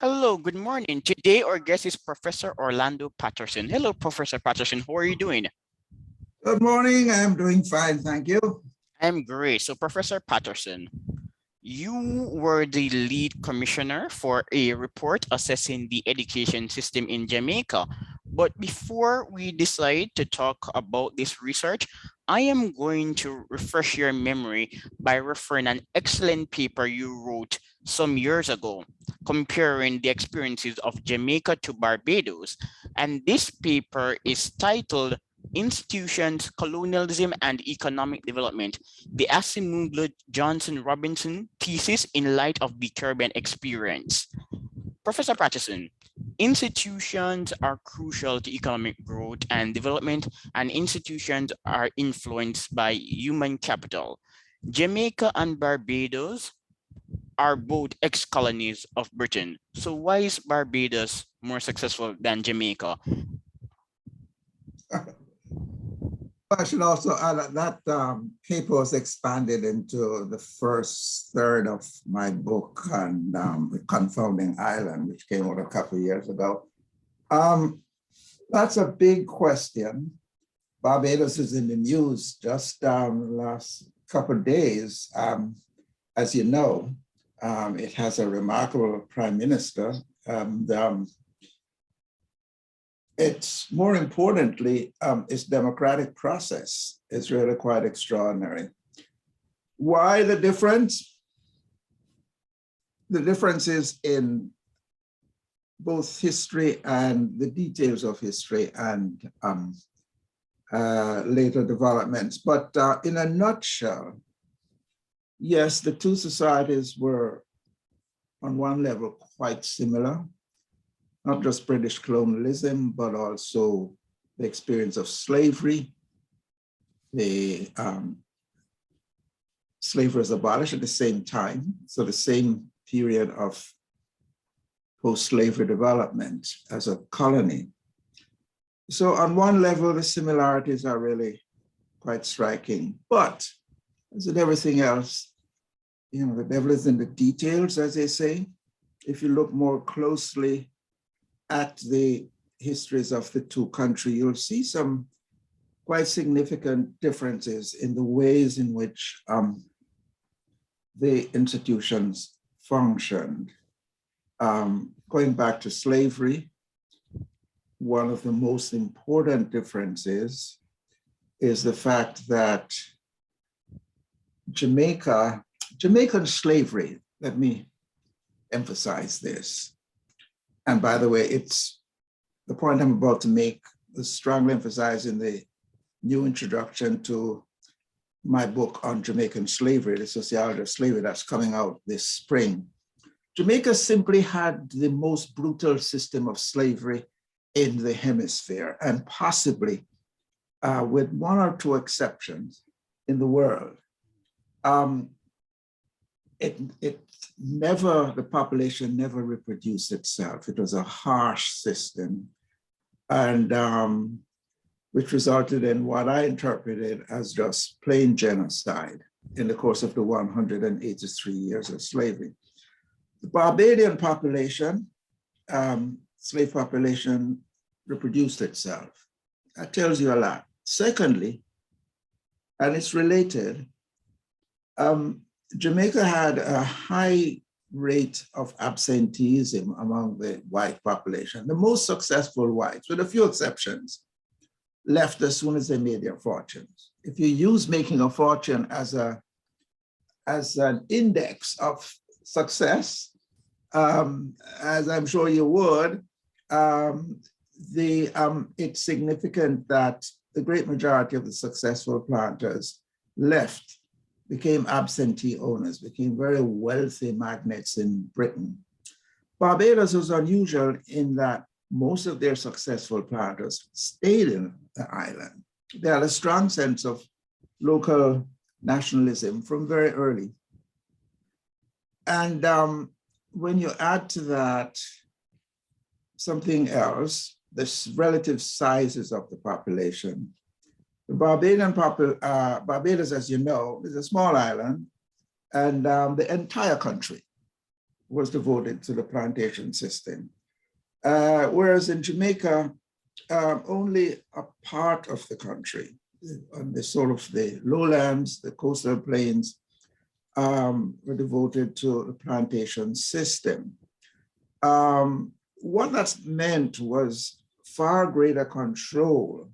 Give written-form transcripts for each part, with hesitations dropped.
Hello, good morning. Today our guest is Professor Orlando Patterson. Hello, Professor Patterson. How are you doing? Good morning. I'm doing fine, thank you. I'm great. So, Professor Patterson, you were the lead commissioner for a report assessing the education system in Jamaica. But before we decide to talk about this research, I am going to refresh your memory by referring an excellent paper you wrote some years ago, comparing the experiences of Jamaica to Barbados. And this paper is titled Institutions, Colonialism and Economic Development, the Asimuglu Johnson Robinson thesis in light of the Caribbean experience. Professor Patterson, institutions are crucial to economic growth and development, and institutions are influenced by human capital. Jamaica and Barbados are both ex-colonies of Britain. So why is Barbados more successful than Jamaica? I should also add that paper was expanded into the first third of my book on the Confounding Island, which came out a couple of years ago. That's a big question. Barbados is in the news just the last couple of days. As you know, it has a remarkable prime minister. It's more importantly, its democratic process is really quite extraordinary. Why the difference? The difference is in both history and the details of history and later developments. But in a nutshell, yes, the two societies were on one level quite similar. Not just British colonialism, but also the experience of slavery. The slavery was abolished at the same time, so the same period of post-slavery development as a colony. So on one level, the similarities are really quite striking, but as with everything else, you know, the devil is in the details, as they say. If you look more closely at the histories of the two countries, you'll see some quite significant differences in the ways in which the institutions functioned. Going back to slavery, one of the most important differences is the fact that Jamaican slavery, let me emphasize this. And by the way, it's the point I'm about to make is strongly emphasized in the new introduction to my book on Jamaican slavery, the sociology of slavery, that's coming out this spring. Jamaica simply had the most brutal system of slavery in the hemisphere, and possibly with one or two exceptions in the world. The population never reproduced itself. It was a harsh system, and which resulted in what I interpreted as just plain genocide in the course of the 183 years of slavery. The Barbadian population, slave population, reproduced itself. That tells you a lot. Secondly, and it's related, Jamaica had a high rate of absenteeism among the white population. The most successful whites, with a few exceptions, left as soon as they made their fortunes. If you use making a fortune as an index of success, as I'm sure you would, it's significant that the great majority of the successful planters left, became absentee owners, became very wealthy magnates in Britain. Barbados was unusual in that most of their successful planters stayed in the island. They had a strong sense of local nationalism from very early. And when you add to that something else, the relative sizes of the population, the Barbados, as you know, is a small island, and the entire country was devoted to the plantation system. Whereas in Jamaica, only a part of the country, on the sort of the lowlands, the coastal plains, were devoted to the plantation system. What that meant was far greater control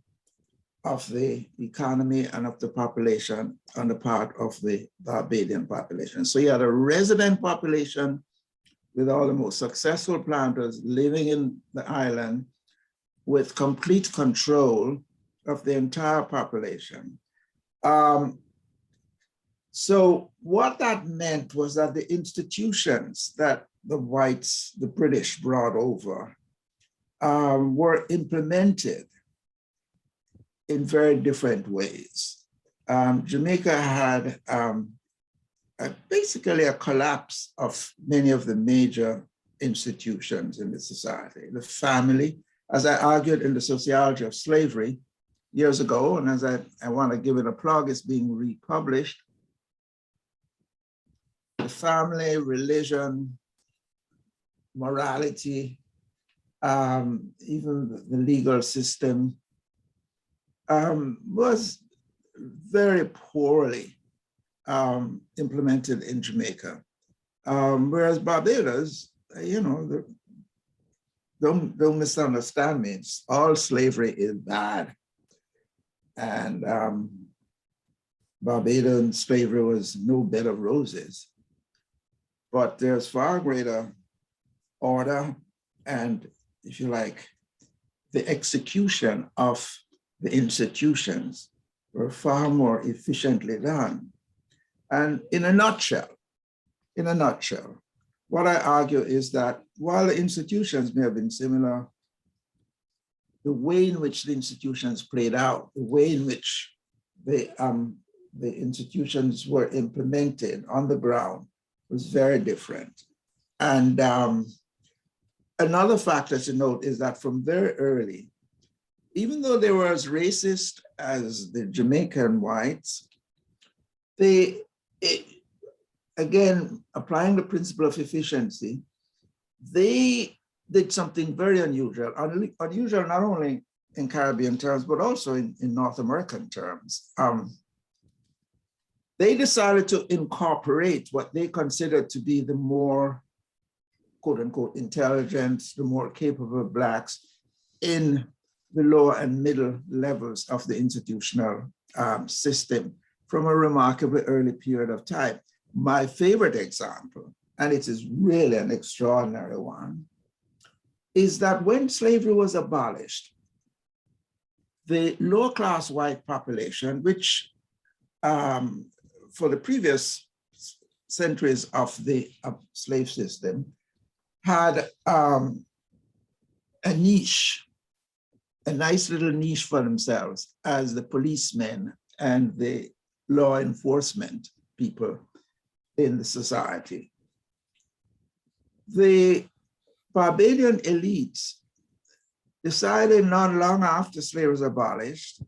of the economy and of the population on the part of the Barbadian population. So you had a resident population with all the most successful planters living in the island with complete control of the entire population. So what that meant was that the institutions that the whites, the British brought over were implemented in very different ways. Jamaica had basically a collapse of many of the major institutions in the society. The family, as I argued in the sociology of slavery years ago, and as I want to give it a plug, it's being republished. The family, religion, morality, even the legal system was very poorly implemented in Jamaica. Whereas Barbados, don't misunderstand me, all slavery is bad. And Barbadian slavery was no bed of roses. But there's far greater order and, if you like, the execution of the institutions were far more efficiently done. And in a nutshell, what I argue is that while the institutions may have been similar, the way in which the institutions played out, the way in which the institutions were implemented on the ground was very different. And another factor to note is that from very early, even though they were as racist as the Jamaican whites, again, applying the principle of efficiency, they did something very unusual, unusual not only in Caribbean terms, but also in North American terms. They decided to incorporate what they considered to be the more, quote unquote, intelligent, the more capable Blacks in the lower and middle levels of the institutional system from a remarkably early period of time. My favorite example, and it is really an extraordinary one, is that when slavery was abolished, the lower class white population, which for the previous centuries of the slave system had a niche, a nice little niche for themselves as the policemen and the law enforcement people in the society. The Barbadian elites decided not long after slavery was abolished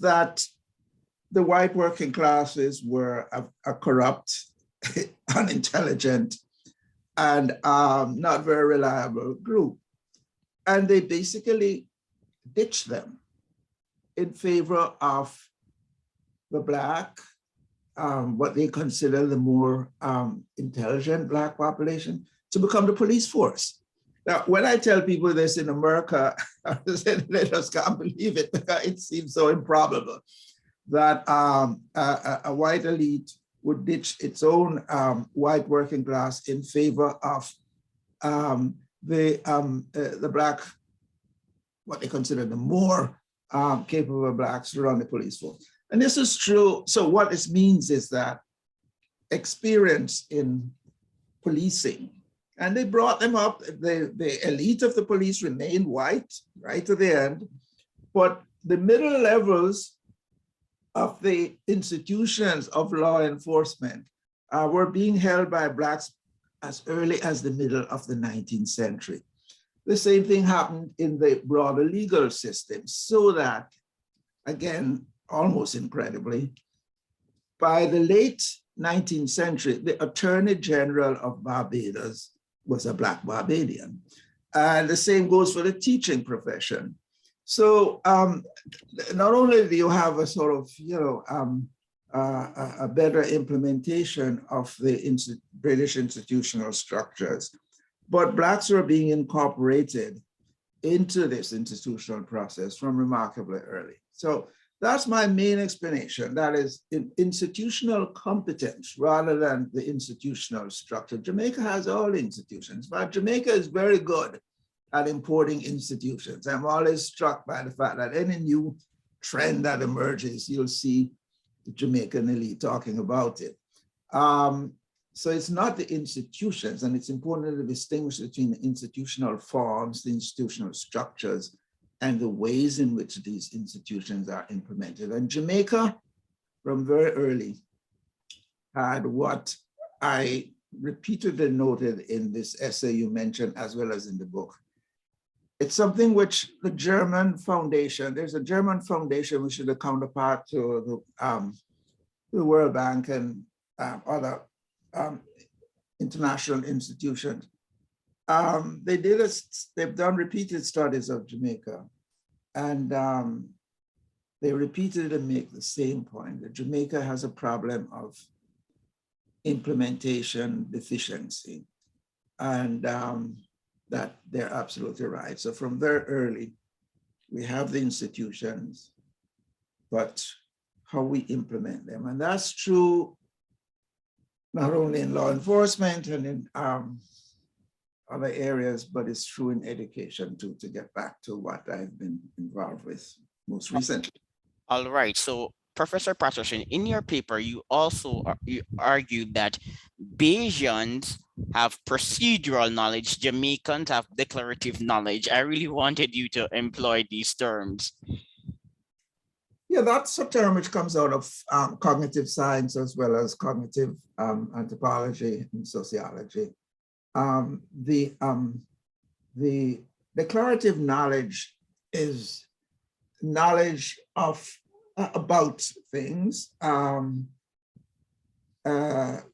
that the white working classes were a corrupt, unintelligent, and not very reliable group. And they basically ditched them in favor of the Black, what they consider the more intelligent Black population, to become the police force. Now, when I tell people this in America, they just can't believe it because it seems so improbable that a white elite would ditch its own white working class in favor of the Black, what they consider the more capable Blacks to run the police force. And this is true. So what this means is that experience in policing, and they brought them up, the elite of the police remained white right to the end, but the middle levels of the institutions of law enforcement were being held by Blacks as early as the middle of the 19th century. The same thing happened in the broader legal system, so that, again, almost incredibly, by the late 19th century, the Attorney General of Barbados was a Black Barbadian. And the same goes for the teaching profession. So not only do you have a sort of, a better implementation of the British institutional structures, but Blacks are being incorporated into this institutional process from remarkably early. So that's my main explanation. That is institutional competence rather than the institutional structure. Jamaica has all institutions, but Jamaica is very good at importing institutions. I'm always struck by the fact that any new trend that emerges, you'll see the Jamaican elite talking about it. So it's not the institutions, and it's important to distinguish between the institutional forms, the institutional structures, and the ways in which these institutions are implemented. And Jamaica, from very early, had what I repeatedly noted in this essay you mentioned, as well as in the book. It's something which the German foundation, there's a German foundation which is a counterpart to the World Bank and other international institutions. They've done repeated studies of Jamaica, and they repeatedly make the same point, that Jamaica has a problem of implementation deficiency, and that they're absolutely right. So from very early, we have the institutions, but how we implement them. And that's true not only in law enforcement and in other areas, but it's true in education too, to get back to what I've been involved with most recently. All right. So Professor Patterson, in your paper, you also you argued that Bayesians have procedural knowledge, Jamaicans have declarative knowledge. I really wanted you to employ these terms. Yeah, that's a term which comes out of cognitive science as well as cognitive anthropology and sociology. The declarative knowledge is knowledge of about things,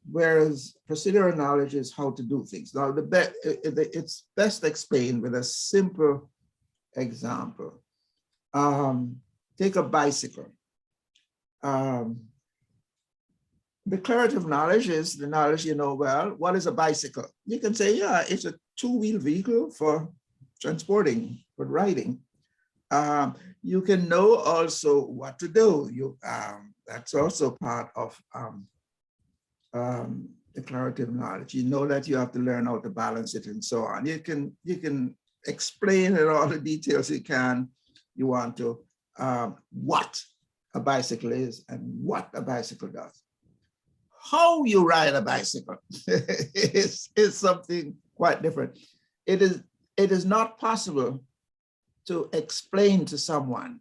whereas procedural knowledge is how to do things. Now, it's best explained with a simple example. Take a bicycle. Declarative knowledge is the knowledge you know well. What is a bicycle? You can say, yeah, it's a two-wheel vehicle for transporting, for riding. You can know also what to do. That's also part of declarative knowledge. You know that you have to learn how to balance it and so on. You can explain in all the details you want to, what a bicycle is and what a bicycle does. How you ride a bicycle is something quite different. It is not possible to explain to someone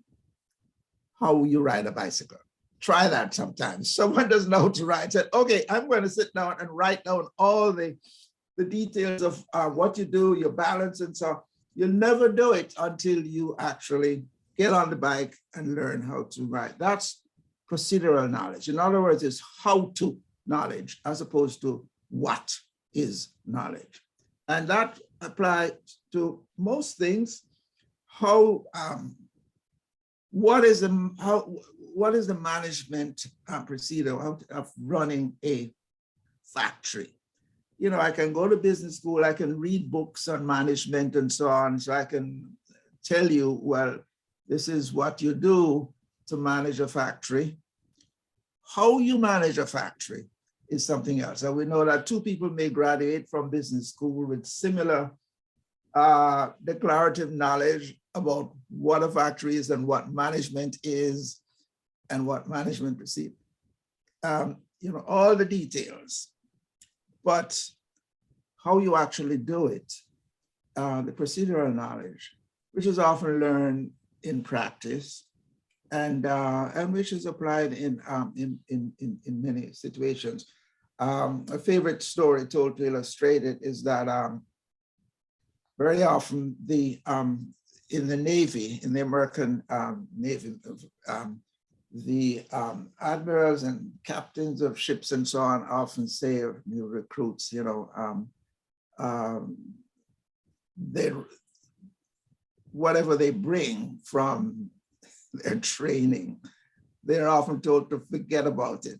how you ride a bicycle. Try that sometimes. Someone doesn't know how to ride. Said, okay, I'm going to sit down and write down all the details of what you do, your balance and so on. You'll never do it until you actually get on the bike and learn how to ride. That's procedural knowledge. In other words, it's how to knowledge as opposed to what is knowledge. And that applies to most things. What is the management procedure of running a factory? You know, I can go to business school, I can read books on management and so on, so I can tell you, well, this is what you do to manage a factory. How you manage a factory is something else. And we know that two people may graduate from business school with similar declarative knowledge about what a factory is and what management is and what management perceives. You know, all the details, but how you actually do it, the procedural knowledge, which is often learned in practice and which is applied in many situations. A favorite story told to illustrate it is that very often in the Navy, in the American Navy, the admirals and captains of ships and so on often say of new recruits, you know, they, whatever they bring from their training, they're often told to forget about it.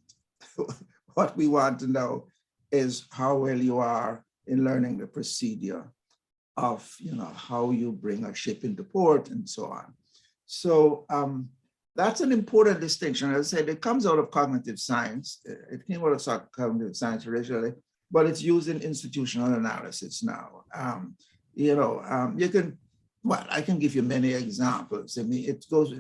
What we want to know is how well you are in learning the procedure of, you know, how you bring a ship into port and so on. So that's an important distinction. As I said, it comes out of cognitive science. It came out of cognitive science originally, but it's used in institutional analysis now. You know, you can, well, I can give you many examples. I mean, it goes,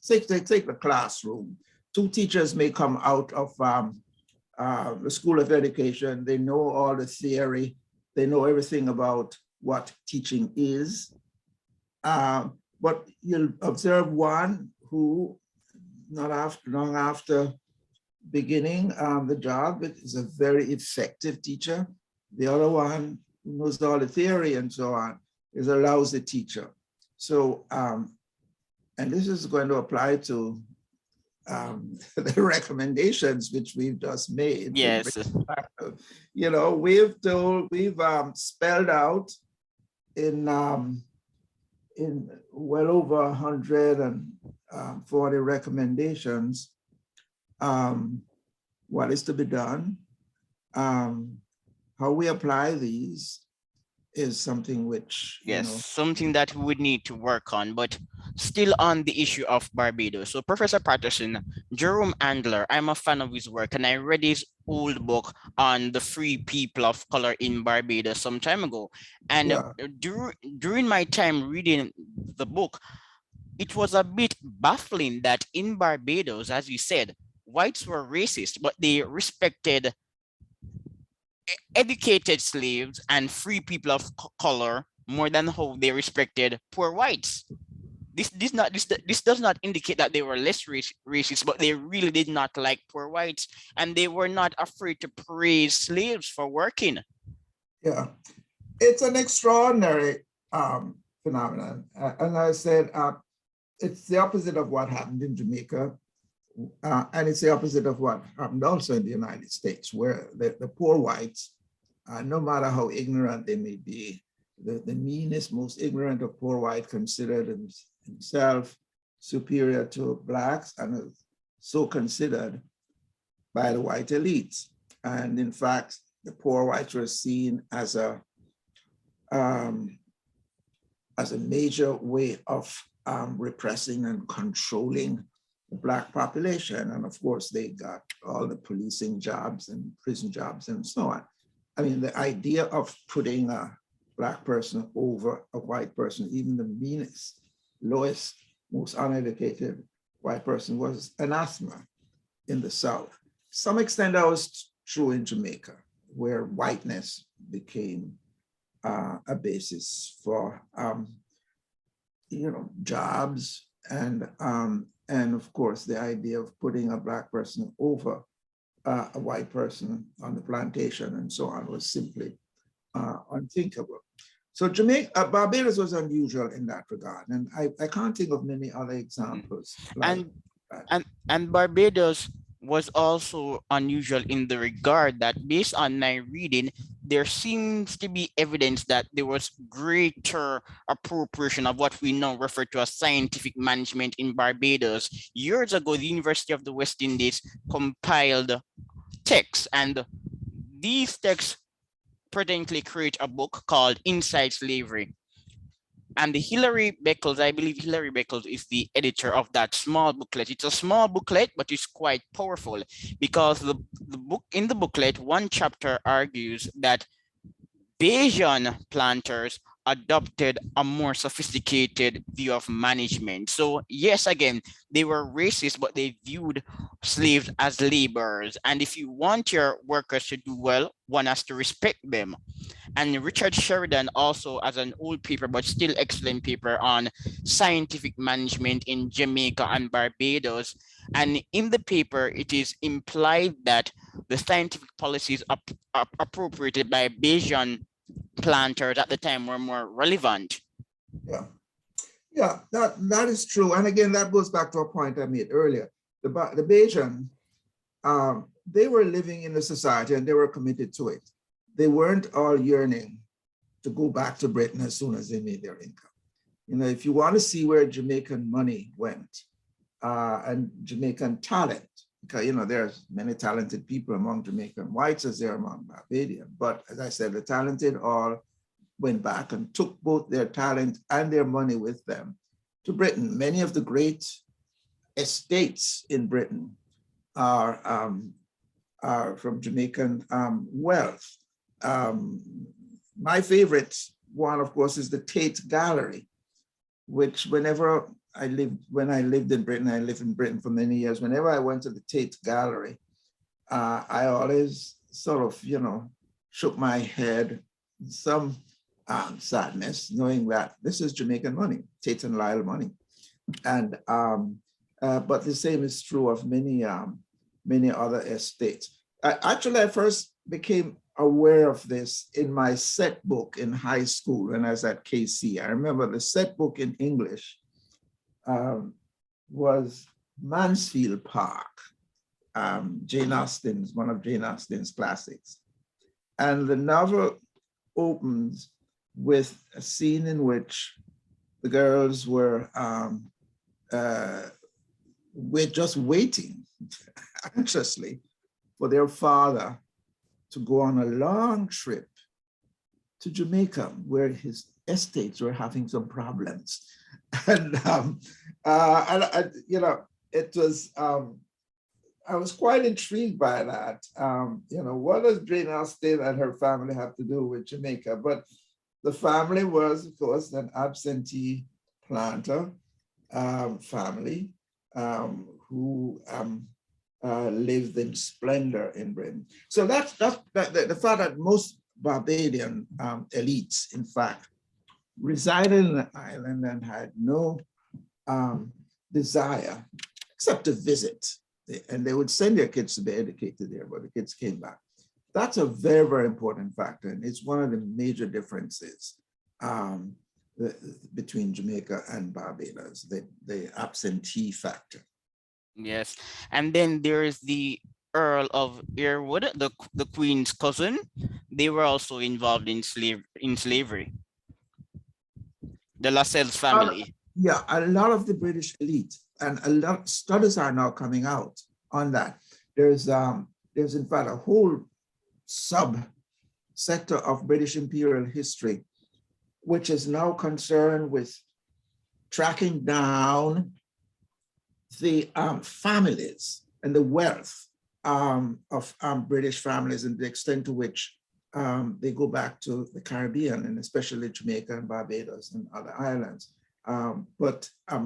take the classroom. Two teachers may come out of the School of Education. They know all the theory. They know everything about what teaching is. But you'll observe one who, not long after beginning the job, is a very effective teacher. The other one who knows all the theory and so on is a lousy teacher. So, and this is going to apply to the recommendations which we've just made. Yes. You know, we've spelled out in well over 140 recommendations what is to be done. How we apply these is something which, yes, you know, something that we would need to work on, but still on the issue of Barbados. So Professor Patterson, Jerome Andler, I'm a fan of his work, and I read his old book on the free people of color in Barbados some time ago. And yeah, during my time reading the book, it was a bit baffling that in Barbados, as you said, whites were racist, but they respected educated slaves and free people of color more than how they respected poor whites. This does not indicate that they were less racist, but they really did not like poor whites, and they were not afraid to praise slaves for working. yeah. It's an extraordinary phenomenon. And I said, it's the opposite of what happened in Jamaica. And it's the opposite of what happened also in the United States, where the poor whites, no matter how ignorant they may be, the meanest, most ignorant of poor white considered himself superior to blacks, and so considered by the white elites. And in fact, the poor whites were seen as a major way of repressing and controlling the Black population. And of course, they got all the policing jobs and prison jobs and so on. I mean, the idea of putting a Black person over a white person, even the meanest, lowest, most uneducated white person, was anathema in the South. To some extent, that was true in Jamaica, where whiteness became a basis for jobs, and of course the idea of putting a Black person over a white person on the plantation and so on was simply unthinkable. So Barbados was unusual in that regard, and I can't think of many other examples. Like and Barbados was also unusual in the regard that, based on my reading, there seems to be evidence that there was greater appropriation of what we now refer to as scientific management in Barbados. Years ago, the University of the West Indies compiled texts, and these texts potentially create a book called Inside Slavery. And the Hilary Beckles, I believe Hilary Beckles is the editor of that small booklet. It's a small booklet, but it's quite powerful, because the book, in the booklet, one chapter argues that Bayesian planters adopted a more sophisticated view of management. So yes, again, they were racist, but they viewed slaves as laborers. And if you want your workers to do well, one has to respect them. And Richard Sheridan also has an old paper, but still excellent paper, on scientific management in Jamaica and Barbados. And in the paper, it is implied that the scientific policies appropriated by Bayesian planters at the time were more relevant. Yeah, that is true. And again, that goes back to a point I made earlier. the Bajan, they were living in the society and they were committed to it. They weren't all yearning to go back to Britain as soon as they made their income. You know, if you want to see where Jamaican money went and Jamaican talent, because, you know, there's many talented people among Jamaican whites as there are among Barbadian. But as I said, the talented all went back and took both their talent and their money with them to Britain. Many of the great estates in Britain are from Jamaican wealth. My favorite one, of course, is the Tate Gallery, which when I lived in Britain, I lived in Britain for many years. Whenever I went to the Tate Gallery, I always sort of, you know, shook my head, some sadness, knowing that this is Jamaican money, Tate and Lyle money. And but the same is true of many other estates. Actually, I first became aware of this in my set book in high school when I was at KC. I remember the set book in English was Mansfield Park, Jane Austen's, one of Jane Austen's classics. And the novel opens with a scene in which the girls were just waiting anxiously for their father to go on a long trip to Jamaica, where his estates were having some problems. And you know, it was, I was quite intrigued by that. You know, what does Jane Austen and her family have to do with Jamaica? But the family was, of course, an absentee planter family who lived in splendor in Britain. So that's the fact that most Barbadian elites, in fact, resided in the island and had no desire except to visit. And they would send their kids to be educated there, but the kids came back. That's a very, very important factor. And it's one of the major differences between Jamaica and Barbados, the absentee factor. Yes. And then there's the Earl of Earwood, the Queen's cousin. They were also involved in slavery. The Lascelles family. Yeah, a lot of the British elite, and a lot of studies are now coming out on that. There's in fact a whole sub-sector of British imperial history, which is now concerned with tracking down the families and the wealth of British families and the extent to which they go back to the Caribbean, and especially Jamaica and Barbados and other islands. But a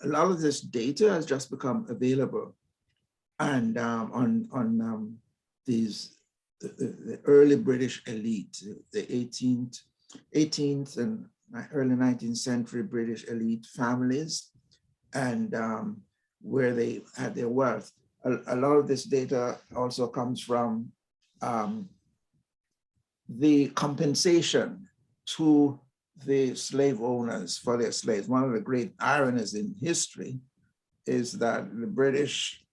lot of this data has just become available, and on the early British elite, the 18th and early 19th century British elite families, and where they had their wealth. A lot of this data also comes from the compensation to the slave owners for their slaves. One of the great ironies in history is that the British,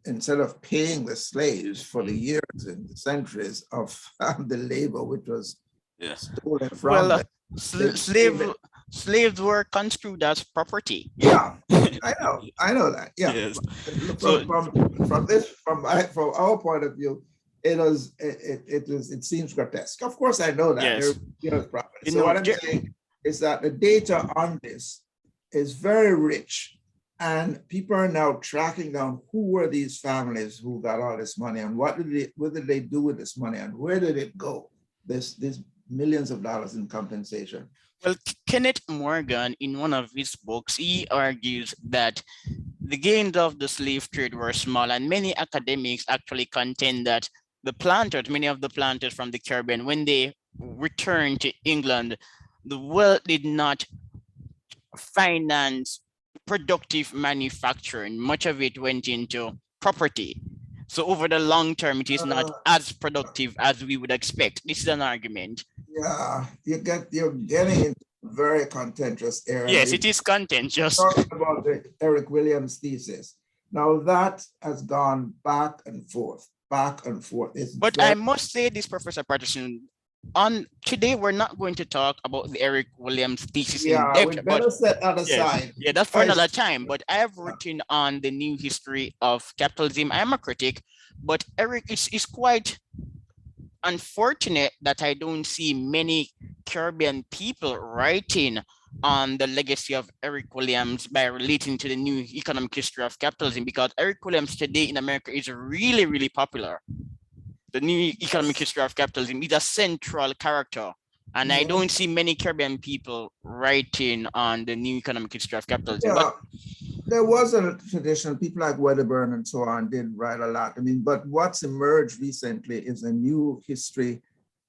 instead of paying the slaves for the years and the centuries of the labor which was stolen from them, slaves were construed as property. Yeah, I know that. Yeah, yes. From our point of view, it seems grotesque. Of course, I know that. Yes. So what I'm saying is that the data on this is very rich, and people are now tracking down who were these families who got all this money, and what did they do with this money, and where did it go? This millions of dollars in compensation. Well, Kenneth Morgan, in one of his books, he argues that the gains of the slave trade were small, and many academics actually contend that many of the planters from the Caribbean, when they returned to England, the wealth did not finance productive manufacturing. Much of it went into property. So over the long term, it is not as productive as we would expect. This is an argument. Yeah, you're getting into a very contentious area. Yes, it is contentious. Talking about the Eric Williams thesis. Now that has gone back and forth, back and forth. It's But I very, must say this, Professor Patterson, on today, we're not going to talk about the Eric Williams thesis in yeah, we depth, but better set that yes, aside. yeah, that's for I, another time. But I have written on the new history of capitalism. I am a critic, but Eric is quite unfortunate that I don't see many Caribbean people writing on the legacy of Eric Williams by relating to the new economic history of capitalism, because Eric Williams today in America is really, really popular. The new economic history of capitalism is a central character. And I don't see many Caribbean people writing on the new economic history of capitalism. But yeah, there was a tradition, people like Wedderburn and so on did write a lot. I mean, but what's emerged recently is a new history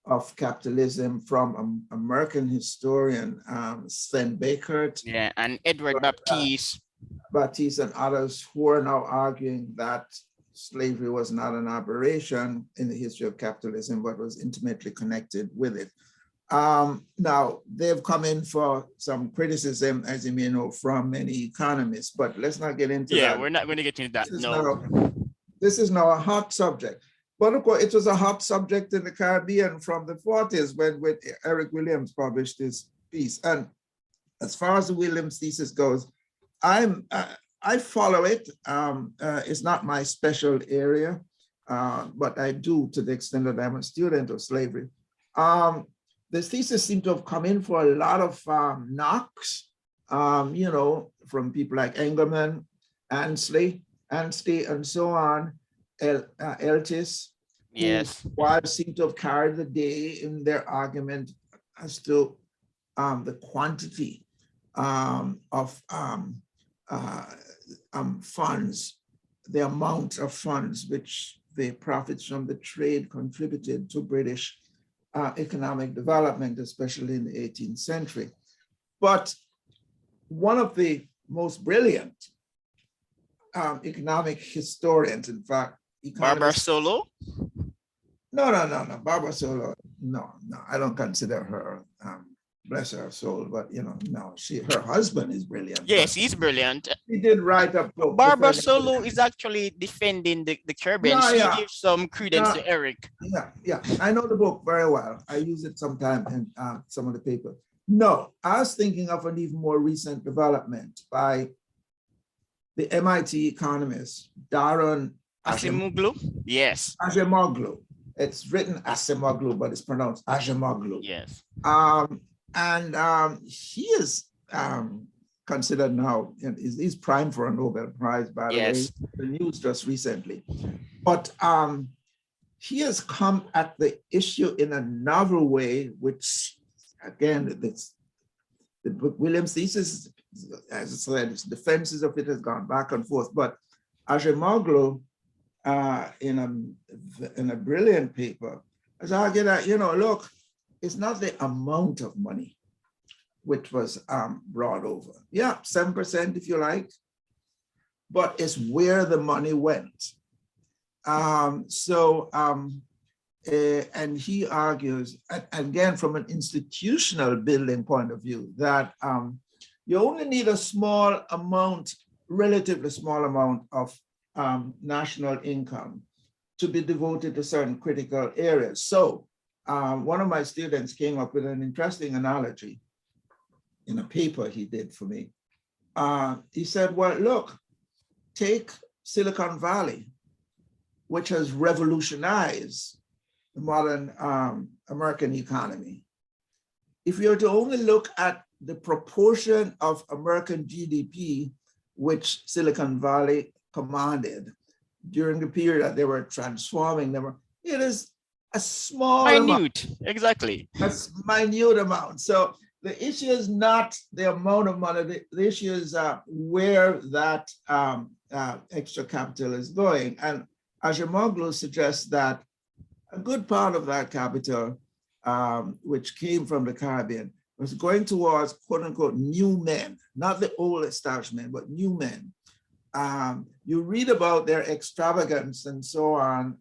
of capitalism from American historian Sven Bakert, yeah, and Edward Baptiste. Baptiste and others who are now arguing that slavery was not an aberration in the history of capitalism, but was intimately connected with it. Now, they've come in for some criticism, as you may know, from many economists, but let's not get into Yeah, that. we're not going to get into that. This is now a hot subject. But of course, it was a hot subject in the Caribbean from the 40s when Eric Williams published this piece. And as far as the Williams thesis goes, I follow it. It's not my special area, but I do to the extent that I'm a student of slavery. The thesis seemed to have come in for a lot of knocks, from people like Engelman, Anstey, and so on, Eltis, Yes. who while seem to have carried the day in their argument as to the quantity of funds, the amount of funds which the profits from the trade contributed to British economic development, especially in the 18th century. But one of the most brilliant economic historians, in fact, Barbara Solo? No. Barbara Solo, no, I don't consider her, bless her soul, but no, her husband is brilliant. Yes, he's brilliant. He did write a book. Barbara Solo is actually defending the Caribbean. She gives some credence to Eric. Yeah, I know the book very well. I use it sometime in some of the papers. No, I was thinking of an even more recent development by the MIT economist, Darren Acemoglu? Yes. Acemoglu. It's written Acemoglu, but it's pronounced Acemoglu. Yes. He is considered now, he's primed for a Nobel Prize, by the way, the news just recently. But he has come at the issue in a novel way, which, again, the Williams thesis, as I said, defenses of it has gone back and forth. But Acemoglu, in a brilliant paper, has argued that, look, it's not the amount of money which was brought over. Yeah, 7% if you like, but it's where the money went. And he argues, again, from an institutional building point of view, that you only need a small amount, relatively small amount of national income to be devoted to certain critical areas. So one of my students came up with an interesting analogy in a paper he did for me. He said, well, look, take Silicon Valley, which has revolutionized the modern American economy. If you're to only look at the proportion of American GDP which Silicon Valley commanded during the period that they were transforming them, it is a small minute amount. Exactly. A minute amount. So the issue is not the amount of money, the issue is where that extra capital is going. And Acemoglu suggests that a good part of that capital, which came from the Caribbean, was going towards quote unquote new men, not the old establishment, but new men. You read about their extravagance and so on,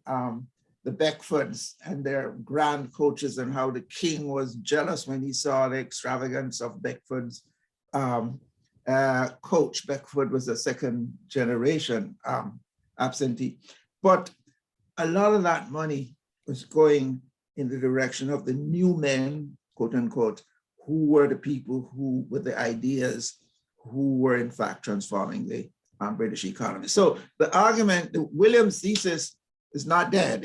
the Beckfords and their grand coaches, and how the king was jealous when he saw the extravagance of Beckfords, Coach Beckford was a second generation absentee. But a lot of that money was going in the direction of the new men, quote unquote, who were the people who, with the ideas, who were in fact transforming the British economy. So the argument, the Williams thesis is not dead.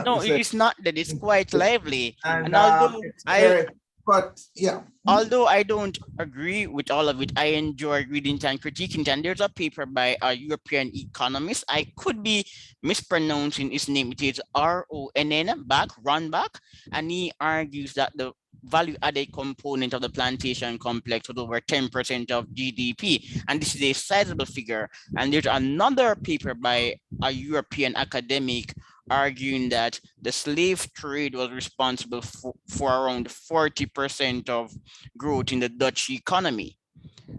No, it's not that. It's quite lively. And And although it's very, but yeah. although I don't agree with all of it, I enjoy reading it and critiquing it. And there's a paper by a European economist. I could be mispronouncing his name. It is Ronn Runback, and he argues that the value added component of the plantation complex was over 10% of GDP. And this is a sizable figure. And there's another paper by a European academic arguing that the slave trade was responsible for around 40% of growth in the Dutch economy.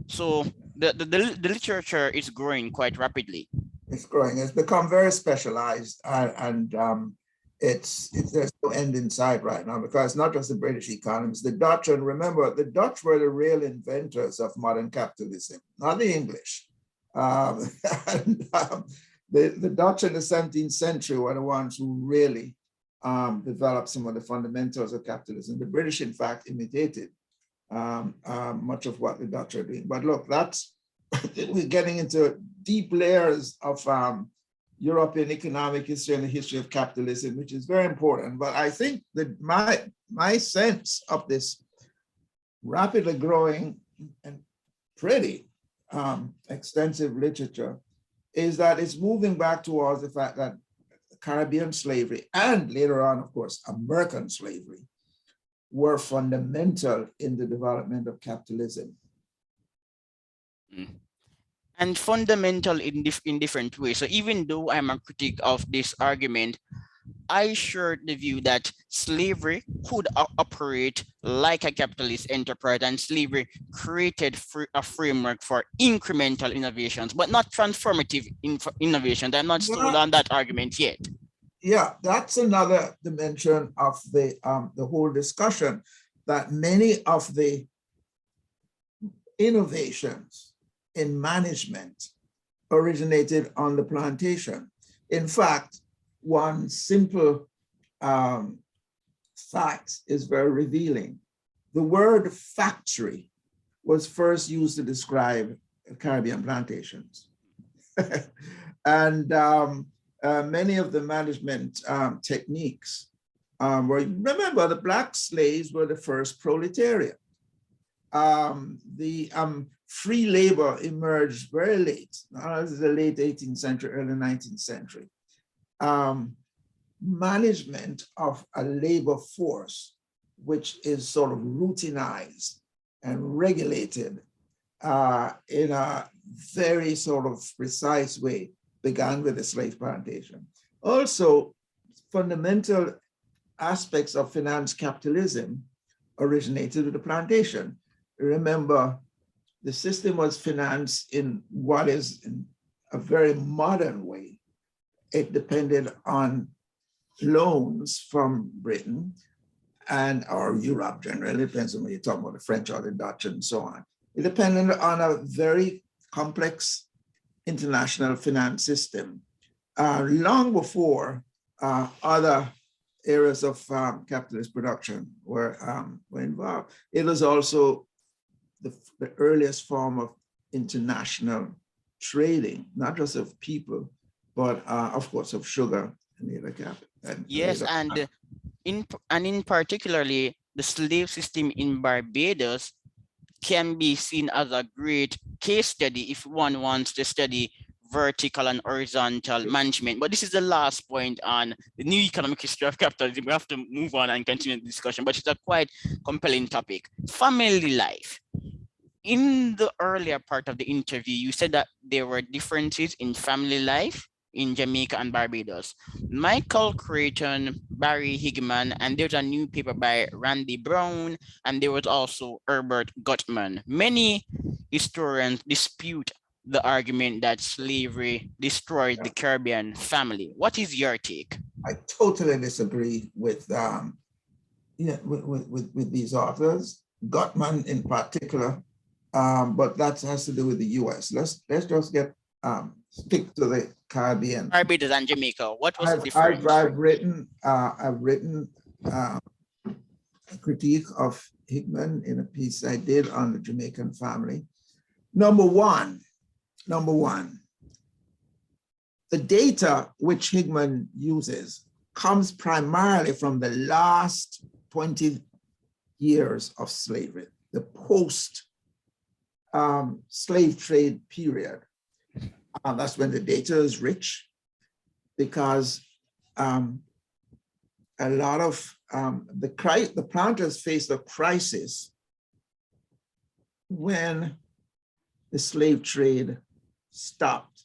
So the literature is growing quite rapidly. It's growing. It's become very specialized, and it's there's no end in sight right now, because not just the British economists, the Dutch, and remember, the Dutch were the real inventors of modern capitalism, not the English. The Dutch in the 17th century were the ones who really developed some of the fundamentals of capitalism. The British, in fact, imitated much of what the Dutch are doing. But look, we're getting into deep layers of European economic history and the history of capitalism, which is very important. But I think that my sense of this rapidly growing and pretty extensive literature is that it's moving back towards the fact that Caribbean slavery and later on, of course, American slavery were fundamental in the development of capitalism. And fundamental in different ways. So even though I'm a critic of this argument, I share the view that slavery could operate like a capitalist enterprise, and slavery created a framework for incremental innovations, but not transformative innovations. I'm not sold on that argument yet. Yeah, that's another dimension of the whole discussion, that many of the innovations in management originated on the plantation. In fact, one simple fact is very revealing. The word factory was first used to describe Caribbean plantations. And many of the management techniques were, remember, the black slaves were the first proletariat. Free labor emerged very late. This is the late 18th century, early 19th century. Management of a labor force, which is sort of routinized and regulated in a very sort of precise way, began with the slave plantation. Also, fundamental aspects of finance capitalism originated with the plantation. Remember, the system was financed in what is in a very modern way. It depended on loans from Britain or Europe generally, depends on when you're talking about the French or the Dutch and so on. It depended on a very complex international finance system. Long before other areas of capitalist production were involved. It was also the earliest form of international trading, not just of people, but of course of sugar and the other capital. Yes, and in particularly the slave system in Barbados can be seen as a great case study if one wants to study vertical and horizontal management. But this is the last point on the new economic history of capitalism. We have to move on and continue the discussion, but it's a quite compelling topic. Family life. In the earlier part of the interview, you said that there were differences in family life in Jamaica and Barbados. Michael Creighton, Barry Higman, and there's a new paper by Randy Brown, and there was also Herbert Gutman. Many historians dispute the argument that slavery destroyed the Caribbean family. What is your take? I totally disagree with these authors. Gutman in particular but that has to do with the US. Let's just get stick to the Caribbean. Barbados and Jamaica. What was the I've difference? written a critique of Hickman in a piece I did on the Jamaican family. Number one, the data which Hickman uses comes primarily from the last 20 years of slavery, the post slave trade period. That's when the data is rich, because a lot of the planters faced a crisis when the slave trade stopped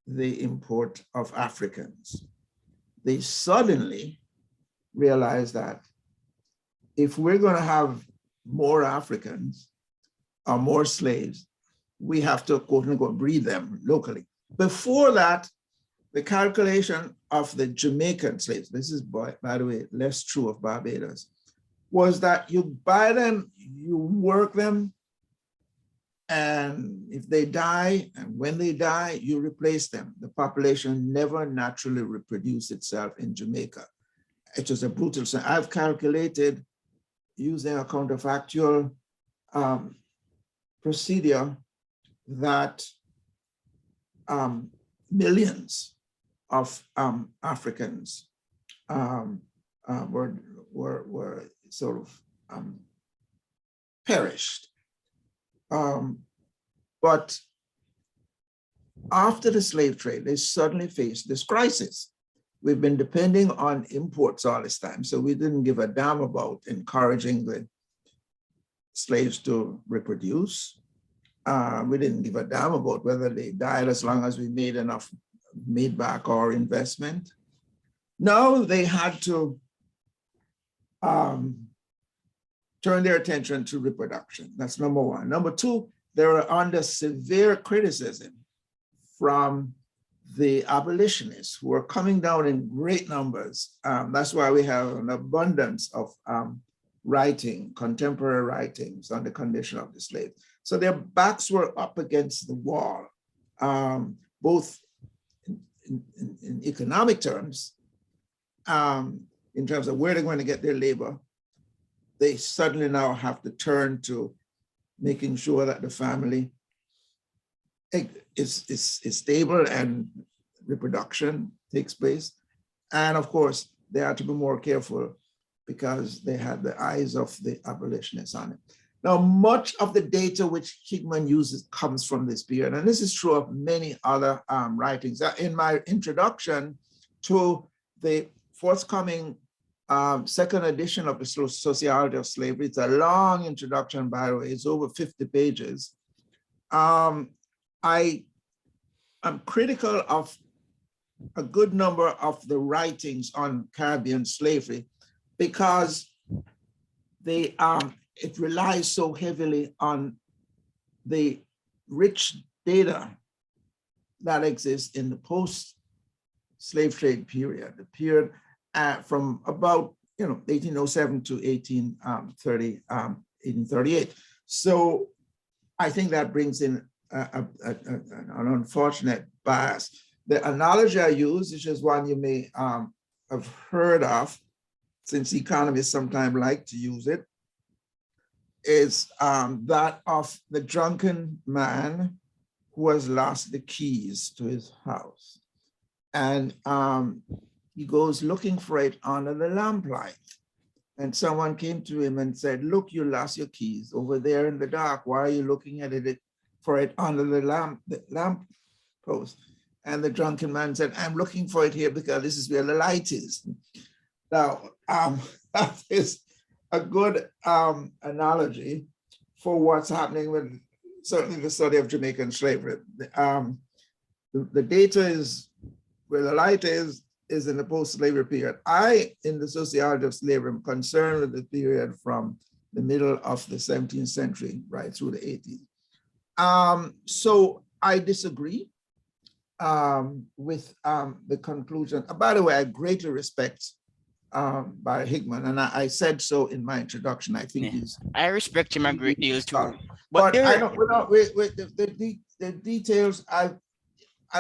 the import of Africans. They suddenly realized that if we're going to have more Africans or more slaves, we have to, quote unquote, breed them locally. Before that, the calculation of the Jamaican slaves, this is, by the way, less true of Barbados, was that you buy them, you work them, and if they die, and when they die, you replace them. The population never naturally reproduced itself in Jamaica. It was a brutal thing. I've calculated, using a counterfactual procedure, that millions of Africans were sort of perished. But after the slave trade, they suddenly faced this crisis. We've been depending on imports all this time, so we didn't give a damn about encouraging the slaves to reproduce. We didn't give a damn about whether they died as long as we made enough made back our investment. Now they had to turn their attention to reproduction. That's number one. Number two, they were under severe criticism from the abolitionists who were coming down in great numbers. That's why we have an abundance of writing, contemporary writings on the condition of the slave. So their backs were up against the wall, both in economic terms, in terms of where they're going to get their labor. They suddenly now have to turn to making sure that the family is stable and reproduction takes place. And of course, they had to be more careful because they had the eyes of the abolitionists on it. Now, much of the data which Hickman uses comes from this period, and this is true of many other writings. In my introduction to the forthcoming second edition of the Sociology of Slavery, it's a long introduction, by the way, it's over 50 pages. I am critical of a good number of the writings on Caribbean slavery because they it relies so heavily on the rich data that exists in the post-slave trade period, the period from about 1807 to 1838. So I think that brings in an unfortunate bias. The analogy I use, which is one you may have heard of, since economists sometimes like to use it, is that of the drunken man who has lost the keys to his house. And he goes looking for it under the lamplight. And someone came to him and said, look, you lost your keys over there in the dark. Why are you looking at it for it under the lamp post? And the drunken man said, I'm looking for it here because this is where the light is. Now, that is a good analogy for what's happening with certainly the study of Jamaican slavery. The data is where the light is in the post-slavery period. In the sociology of slavery, am concerned with the period from the middle of the 17th century right through the 18th. So I disagree with the conclusion. By the way, I greatly respect Barry Hickman, and I said so in my introduction. I think I respect him a great deal too. But But I there, don't, the details, I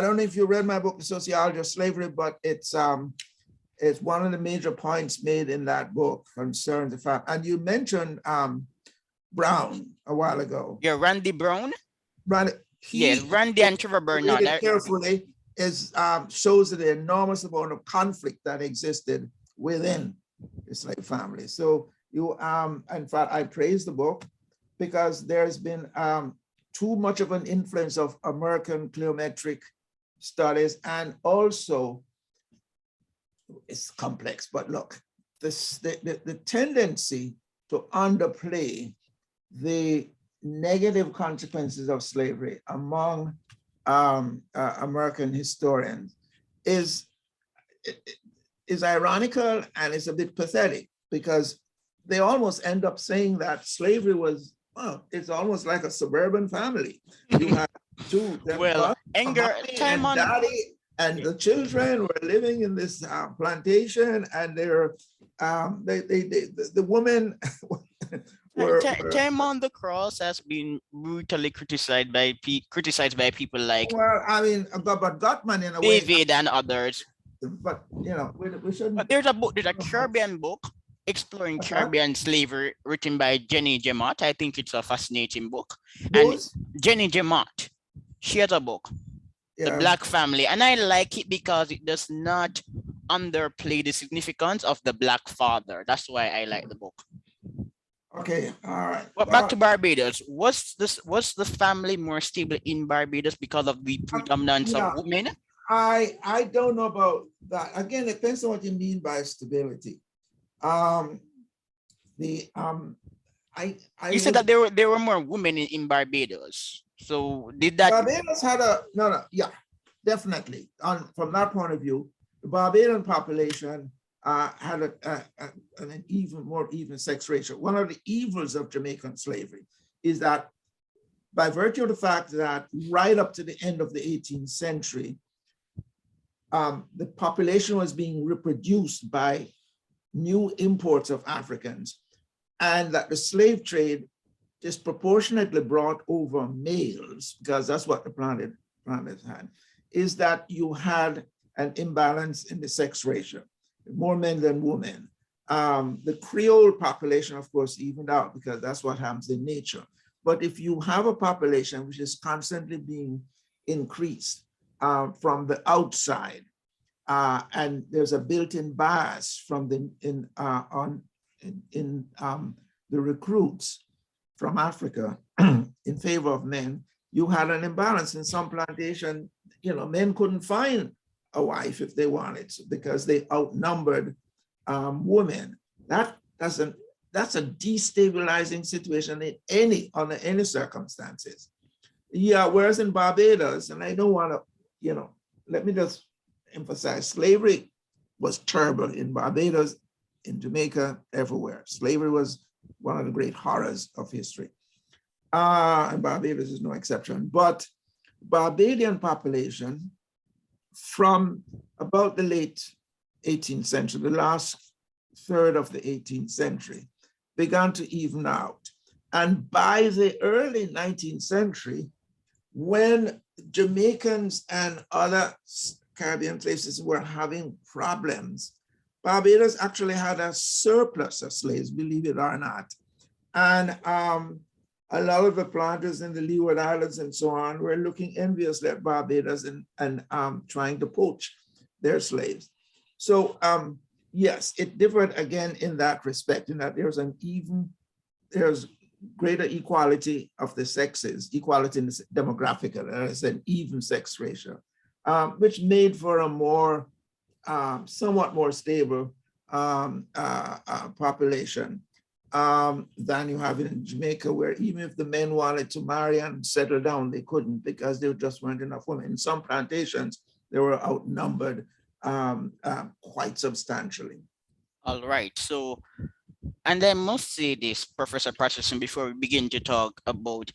don't know if you read my book, The Sociology of Slavery, but it's one of the major points made in that book concerns the fact, and you mentioned Brown a while ago. yeah, Randy Brown. Right. Yes, He, Randy and Trevor read Bernard. it carefully, is shows the enormous amount of conflict that existed within the slave family. So you, in fact, I praise the book because there's been too much of an influence of American cliometric studies, and also it's complex. But look, the tendency to underplay the negative consequences of slavery among American historians is ironical, and it's a bit pathetic, because they almost end up saying that slavery was, well, it's almost like a suburban family. You had two, Well, anger time and on. daddy, and the children were living in this plantation, and they're the women were Time on the Cross has been brutally criticized by people like well, I mean, but Gottman in a way, David and others. but you know, we shouldn't. But there's a Caribbean book exploring Caribbean slavery written by Jenny Gemot. I think it's a fascinating book. And Jenny Gemot, she has a book, The Black Family, and I like it because it does not underplay the significance of the Black father. That's why I like the book. Okay, all right. But back to Barbados, was the family more stable in Barbados because of the predominance of women? I don't know about that. Again, it depends on what you mean by stability. You said that there were more women in Barbados. So did that? Barbados had definitely. From that point of view, the Barbadian population had an more even sex ratio. One of the evils of Jamaican slavery is that, by virtue of the fact that right up to the end of the 18th century, the population was being reproduced by new imports of Africans, and that the slave trade disproportionately brought over males, because that's what the planters had, is that you had an imbalance in the sex ratio, more men than women. The Creole population, of course, evened out, because that's what happens in nature. But if you have a population which is constantly being increased from the outside, and there's a built-in bias from the recruits from Africa in favor of men, you had an imbalance in some plantation. You know, men couldn't find a wife if they wanted to, because they outnumbered women. That's a destabilizing situation under any circumstances. Yeah, whereas in Barbados, and I don't want to, let me just emphasize, slavery was terrible in Barbados, in Jamaica, everywhere. Slavery was one of the great horrors of history. And Barbados is no exception. But Barbadian population from about the late 18th century, the last third of the 18th century, began to even out. And by the early 19th century, when Jamaicans and other Caribbean places were having problems, Barbados actually had a surplus of slaves, believe it or not. And a lot of the planters in the Leeward Islands and so on were looking enviously at Barbados and trying to poach their slaves. So yes, it differed again in that respect, in that there's greater equality of the sexes, equality in the demographic, as an even sex ratio, which made for a more, somewhat more stable population than you have in Jamaica, where even if the men wanted to marry and settle down, they couldn't, because there just weren't enough women. In some plantations, they were outnumbered quite substantially. All right. So, and I must say this, Professor Patterson, before we begin to talk about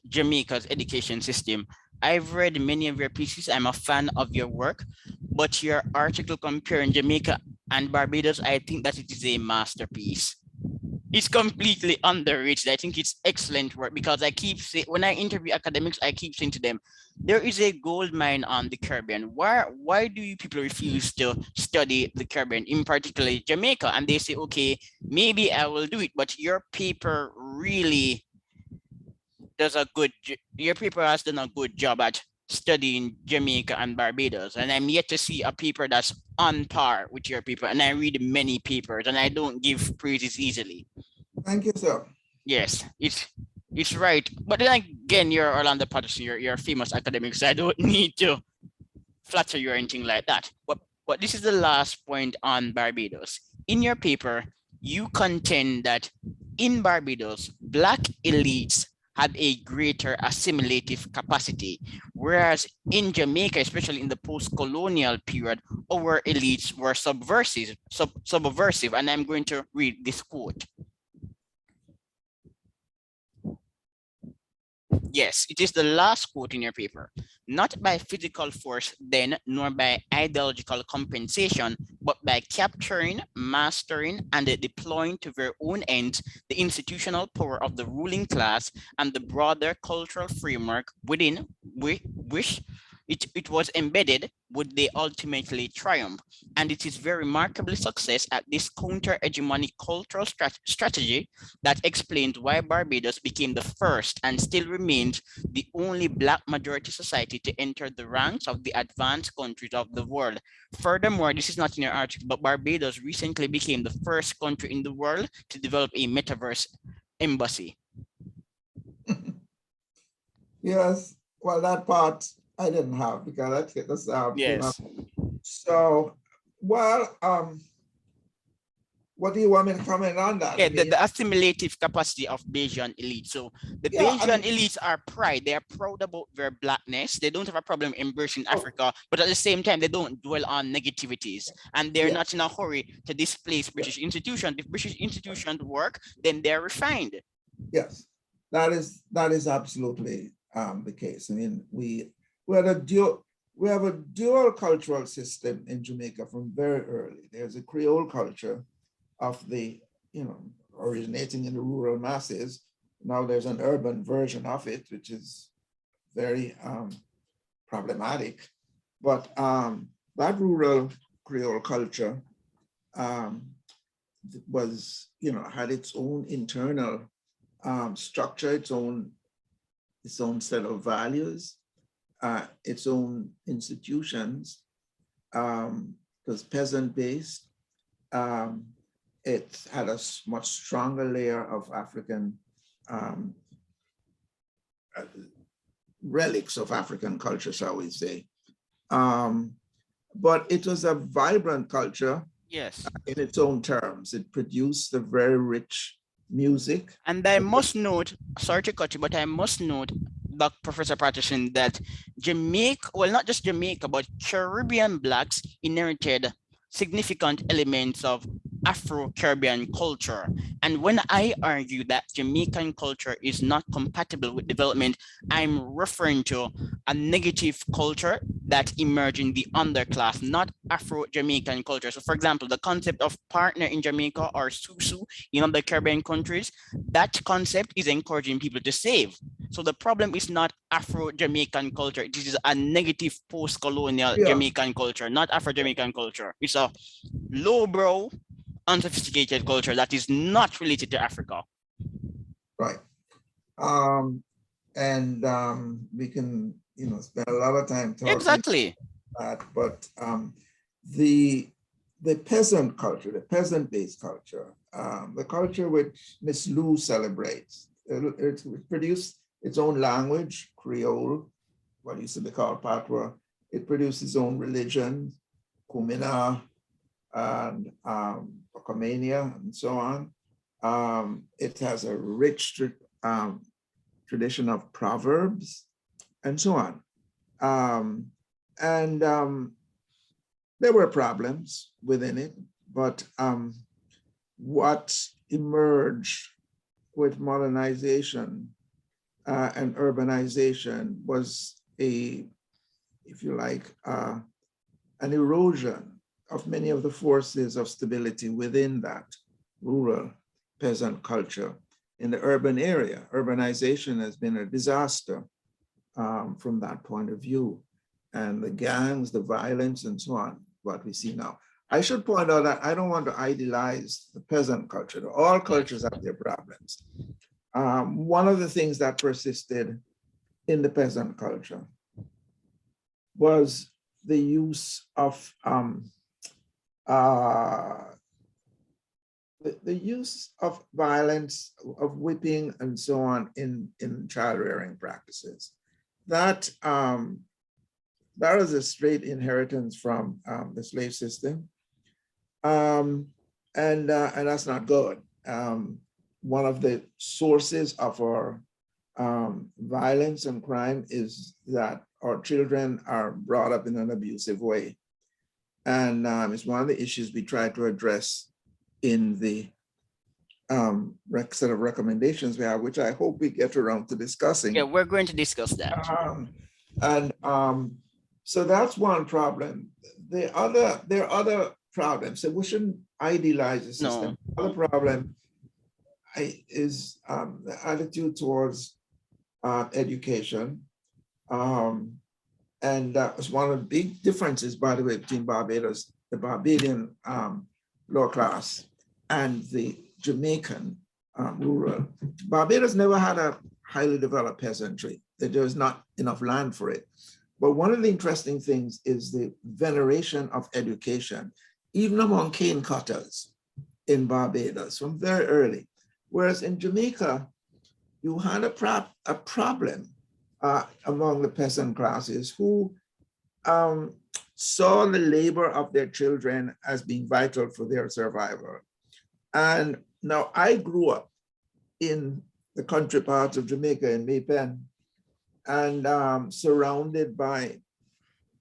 Jamaica's education system. I've read many of your pieces. I'm a fan of your work, but your article comparing Jamaica and Barbados, I think that it is a masterpiece. It's completely underrated. I think it's excellent work because I keep saying, when I interview academics, I keep saying to them, there is a gold mine on the Caribbean. Why do you people refuse to study the Caribbean, in particular Jamaica? And they say, okay, maybe I will do it, but your paper really does a your paper has done a good job at studying Jamaica and Barbados, and I'm yet to see a paper that's on par with your paper. And I read many papers, and I don't give praises easily. Thank you, sir. Yes, it's right. But then again, you're Orlando Patterson. You're a famous academic, so I don't need to flatter you or anything like that. But this is the last point on Barbados. In your paper, you contend that in Barbados, Black elites had a greater assimilative capacity, whereas in Jamaica, especially in the post-colonial period, our elites were subversive. And I'm going to read this quote. Yes, it is the last quote in your paper. Not by physical force then, nor by ideological compensation, but by capturing, mastering, and deploying to their own ends the institutional power of the ruling class and the broader cultural framework within which it was embedded, would they ultimately triumph. And it is very remarkable success at this counter-hegemonic cultural strategy that explains why Barbados became the first and still remains the only Black majority society to enter the ranks of the advanced countries of the world. Furthermore, this is not in your article, but Barbados recently became the first country in the world to develop a Metaverse embassy. Yes, well, that part I didn't have because that's Yes. So, well, what do you want me to comment on that? Yeah, I mean, the assimilative capacity of Bayesian elites. So the Bayesian elites are pride. They are proud about their Blackness. They don't have a problem embracing Africa, but at the same time, they don't dwell on negativities. And they're not in a hurry to displace British institutions. If British institutions work, then they're refined. Yes, that is absolutely the case. I mean, we have a dual cultural system in Jamaica from very early. There's a Creole culture of the, originating in the rural masses. Now there's an urban version of it, which is very problematic. But that rural Creole culture was, had its own internal structure, its own set of values, its own institutions. Was peasant-based. It had a much stronger layer of African relics of African culture, shall we say. But it was a vibrant culture. Yes. In its own terms. It produced a very rich music. And I must note, sorry to cut you, but I must note, Professor Patterson, that Jamaica, well, not just Jamaica, but Caribbean Blacks inherited significant elements of Afro-Caribbean culture. And when I argue that Jamaican culture is not compatible with development, I'm referring to a negative culture that emerged in the underclass, not Afro-Jamaican culture. So for example, the concept of partner in Jamaica or susu in other Caribbean countries, that concept is encouraging people to save. So the problem is not Afro-Jamaican culture. It is a negative post-colonial Jamaican culture, not Afro-Jamaican culture. It's a lowbrow, unsophisticated culture that is not related to Africa. Right. We can, spend a lot of time talking exactly about that, but the peasant culture, the peasant-based culture, the culture which Miss Lou celebrates, it produced its own language, Creole, what used to be called Patois. It produced its own religion, Kumina, and Pocomania, and so on. It has a rich tradition of proverbs, and so on. There were problems within it, but what emerged with modernization and urbanization was if you like, an erosion of many of the forces of stability within that rural peasant culture in the urban area. Urbanization has been a disaster from that point of view. And the gangs, the violence, and so on, what we see now. I should point out that I don't want to idealize the peasant culture. All cultures have their problems. One of the things that persisted in the peasant culture was the use of violence, of whipping and so on in child rearing practices. That was a straight inheritance from the slave system. And that's not good. One of the sources of our violence and crime is that our children are brought up in an abusive way. And it's one of the issues we try to address in the set of recommendations we have, which I hope we get around to discussing. Yeah, we're going to discuss that. So that's one problem. There are other problems. So we shouldn't idealize the system. The other problem is the attitude towards education. And that was one of the big differences, by the way, between Barbados, the Barbadian lower class, and the Jamaican rural. Barbados never had a highly developed peasantry. There was not enough land for it. But one of the interesting things is the veneration of education, even among cane cutters in Barbados from very early. Whereas in Jamaica, you had a problem among the peasant classes who saw the labor of their children as being vital for their survival. And now I grew up in the country parts of Jamaica in Maypen, and surrounded by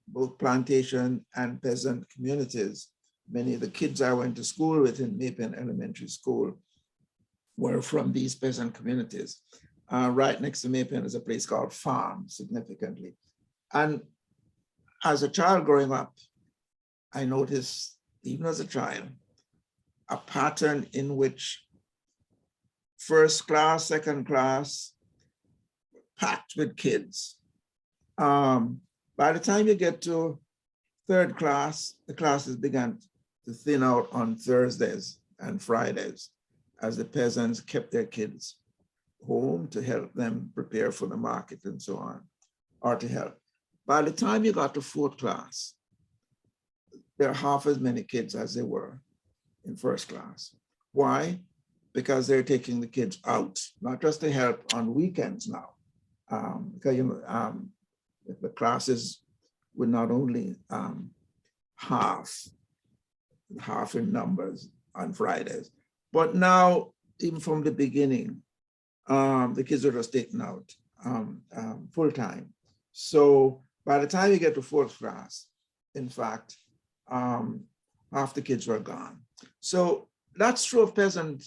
both plantation and peasant communities. Many of the kids I went to school with in Maypen Elementary School were from these peasant communities. Right next to Maypen is a place called Farm, significantly. And as a child growing up, I noticed, even as a child, a pattern in which first class, second class, packed with kids. By the time you get to third class, the classes began to thin out on Thursdays and Fridays as the peasants kept their kids home to help them prepare for the market and so on, or to help. By the time you got to fourth class, there are half as many kids as there were in first class. Why? Because they're taking the kids out, not just to help on weekends now. Because the classes were not only half in numbers on Fridays, but now, even from the beginning, the kids are just taken out full time. So by the time you get to fourth class, in fact, half the kids were gone. So that's true of peasant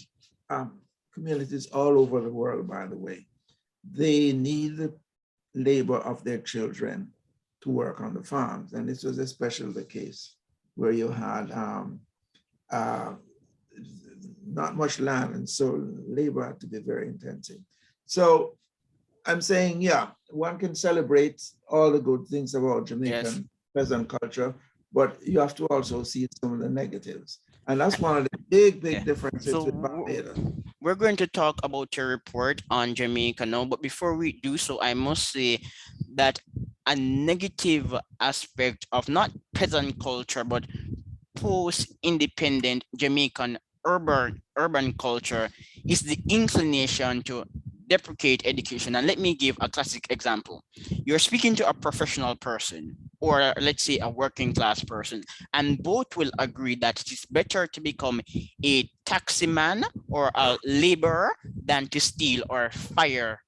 communities all over the world, by the way. They need the labor of their children to work on the farms. And this was especially the case where you had not much land, and so labor had to be very intensive. So I'm saying, yeah, one can celebrate all the good things about Jamaican peasant culture, but you have to also see some of the negatives. And that's one of the big differences with Barbados. We're going to talk about your report on Jamaica now, but before we do so, I must say that a negative aspect of not peasant culture, but post-independent Jamaican urban culture is the inclination to deprecate education. And let me give a classic example. You're speaking to a professional person, or let's say a working class person, and both will agree that it is better to become a taxi man or a laborer than to steal or fire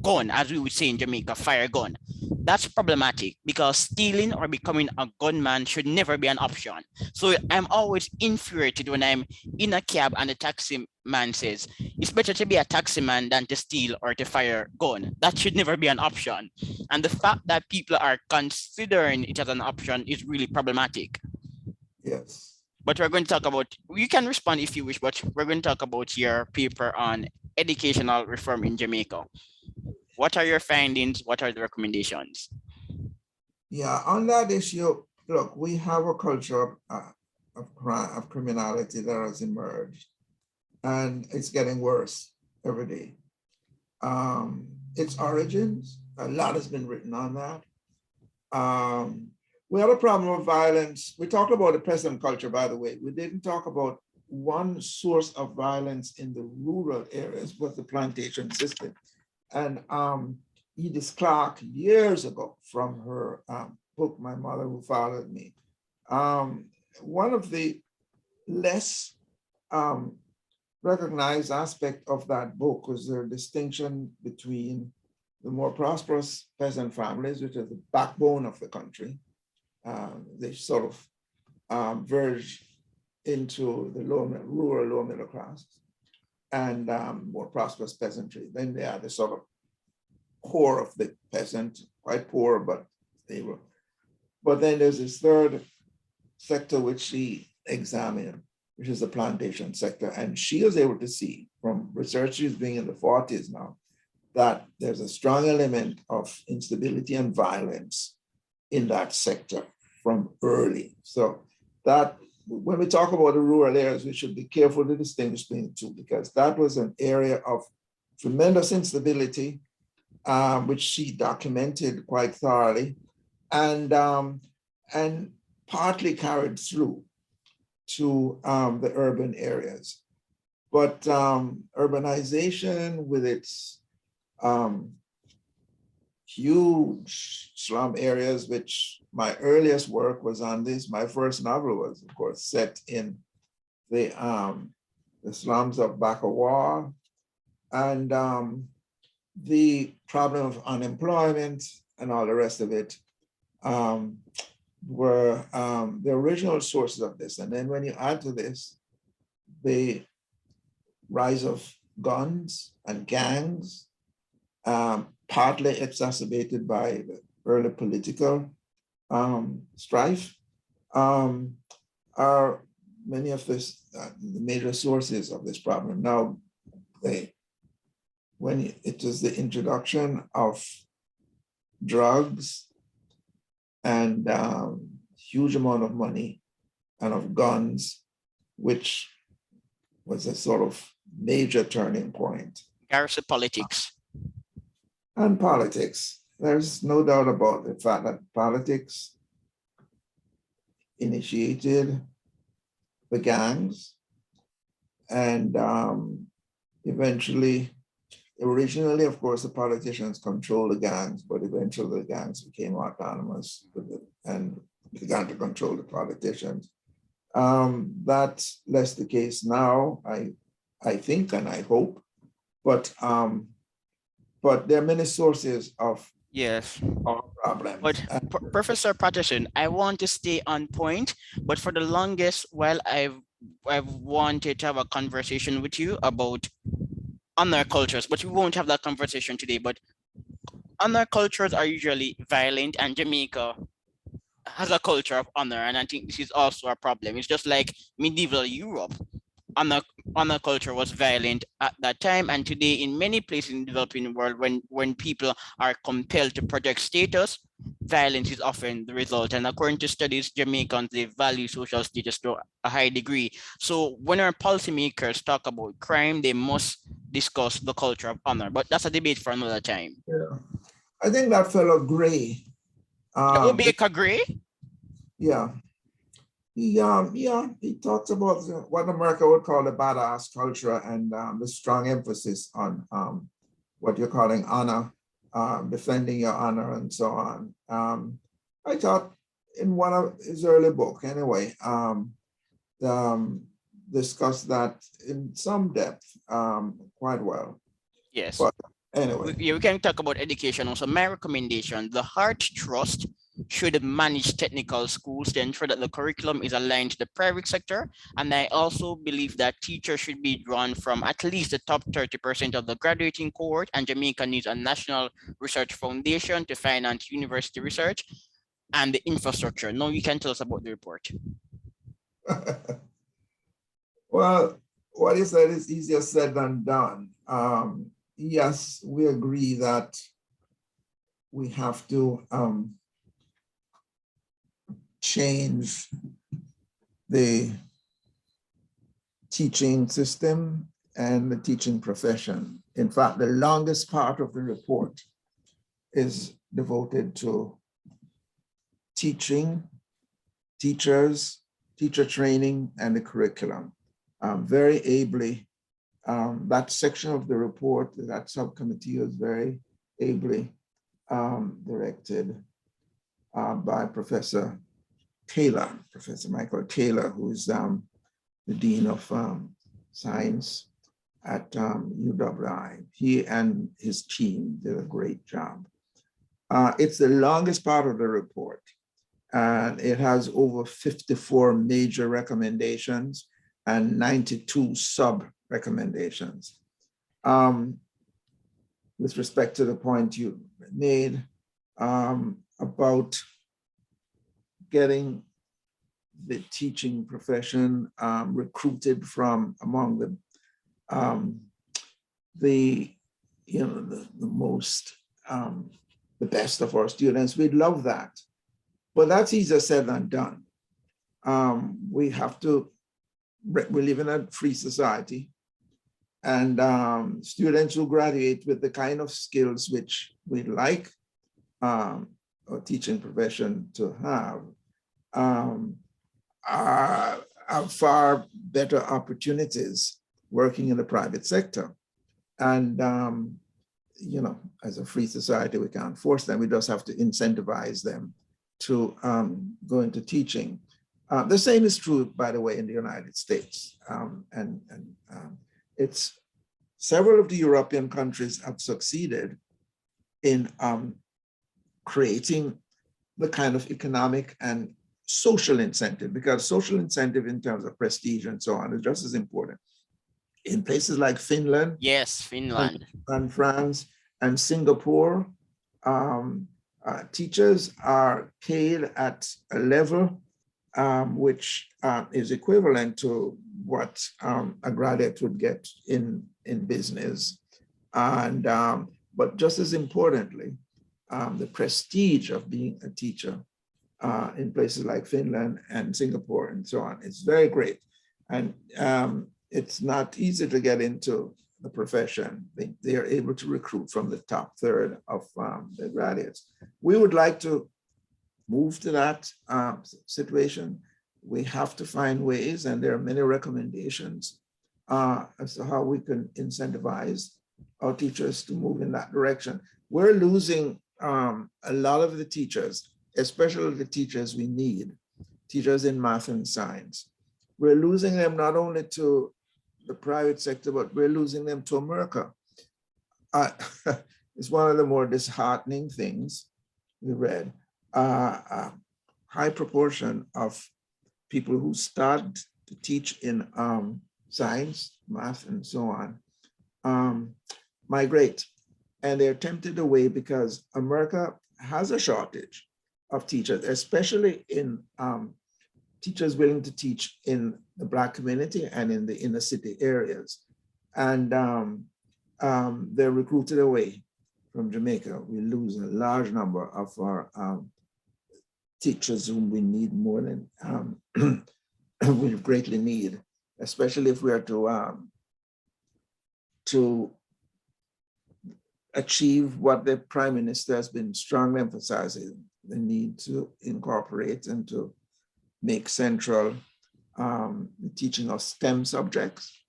gun, as we would say in Jamaica, fire gun. That's problematic because stealing or becoming a gunman should never be an option. So I'm always infuriated when I'm in a cab and the taxi man says, it's better to be a taxi man than to steal or to fire gun. That should never be an option. And the fact that people are considering it as an option is really problematic. Yes. but we're going to talk about, you can respond if you wish, but we're going to talk about your paper on educational reform in Jamaica. What are your findings? What are the recommendations? Yeah, on that issue, look, we have a culture of criminality that has emerged, and it's getting worse every day. Its origins, a lot has been written on that. We have a problem of violence. We talked about the peasant culture, by the way. We didn't talk about one source of violence in the rural areas was the plantation system. And Edith Clark, years ago, from her book, My Mother Who Followed Me, one of the less recognized aspect of that book was the distinction between the more prosperous peasant families, which are the backbone of the country. They sort of verge into the rural lower middle class and more prosperous peasantry. Then they are the sort of core of the peasant, quite poor, but stable. But then there's this third sector which she examined, which is the plantation sector. And she was able to see from research she's doing in the 40s now, that there's a strong element of instability and violence in that sector from early. So that when we talk about the rural areas, we should be careful to distinguish between the two, because that was an area of tremendous instability, which she documented quite thoroughly, and partly carried through to the urban areas. But urbanization with its huge slum areas, which my earliest work was on this. My first novel was, of course, set in the slums of Bakawa, and the problem of unemployment and all the rest of it were the original sources of this. And then when you add to this the rise of guns and gangs, partly exacerbated by the early political strife, are many of the major sources of this problem. Now, when it was the introduction of drugs and huge amount of money and of guns, which was a sort of major turning point. Garrison politics. And politics. There's no doubt about the fact that politics initiated the gangs, and originally, of course, the politicians controlled the gangs, but eventually the gangs became autonomous and began to control the politicians. That's less the case now, I think, and I hope, but there are many sources of problems. But Professor Patterson, I want to stay on point, but for the longest while I've wanted to have a conversation with you about honor cultures, but we won't have that conversation today. But honor cultures are usually violent, and Jamaica has a culture of honor, and I think this is also a problem. It's just like medieval Europe. Honor culture was violent at that time, and today in many places in the developing world, when people are compelled to project status, violence is often the result. And according to studies, Jamaicans, they value social status to a high degree. So when our policymakers talk about crime, they must discuss the culture of honor, but that's a debate for another time. Yeah, I think that fellow Gray. Baker Gray? Yeah. He talks about what America would call the badass culture, and the strong emphasis on what you're calling honor, defending your honor, and so on. I thought in one of his early book, anyway, discussed that in some depth quite well. Yes. But anyway. We can talk about education also. My recommendation, the Heart Trust should manage technical schools to ensure that the curriculum is aligned to the private sector. And I also believe that teachers should be drawn from at least the top 30% of the graduating cohort, and Jamaica needs a national research foundation to finance university research and the infrastructure. Now you can tell us about the report. Well, what you said is easier said than done. Yes, we agree that we have to change the teaching system and the teaching profession. In fact, the longest part of the report is devoted to teaching, teachers, teacher training, and the curriculum. Very ably, that section of the report, that subcommittee was very ably directed by Professor Taylor, Professor Michael Taylor, who is the Dean of Science at UWI. He and his team did a great job. It's the longest part of the report, and it has over 54 major recommendations and 92 sub-recommendations. With respect to the point you made about getting the teaching profession recruited from among the most, the best of our students, we'd love that. But that's easier said than done. We have to, we live in a free society, and students who graduate with the kind of skills which we'd like our teaching profession to have have far better opportunities working in the private sector. And, as a free society, we can't force them. We just have to incentivize them to go into teaching. The same is true, by the way, in the United States. It's several of the European countries have succeeded in creating the kind of economic and social incentive, because social incentive in terms of prestige and so on is just as important. In places like Finland, yes, Finland, and France and Singapore, teachers are paid at a level which is equivalent to what a graduate would get in business. And but just as importantly, the prestige of being a teacher in places like Finland and Singapore and so on is very great. And it's not easy to get into the profession. They are able to recruit from the top third of the graduates. We would like to move to that situation. We have to find ways, and there are many recommendations as to how we can incentivize our teachers to move in that direction. We're losing a lot of the teachers, especially the teachers we need, teachers in math and science. We're losing them not only to the private sector, but we're losing them to America. It's one of the more disheartening things we read. A high proportion of people who start to teach in science, math, and so on migrate, and they're tempted away because America has a shortage of teachers, especially in teachers willing to teach in the Black community and in the inner city areas. And they're recruited away from Jamaica. We lose a large number of our teachers whom we need more than we greatly need, especially if we are to achieve what the Prime Minister has been strongly emphasizing, the need to incorporate and to make central the teaching of STEM subjects,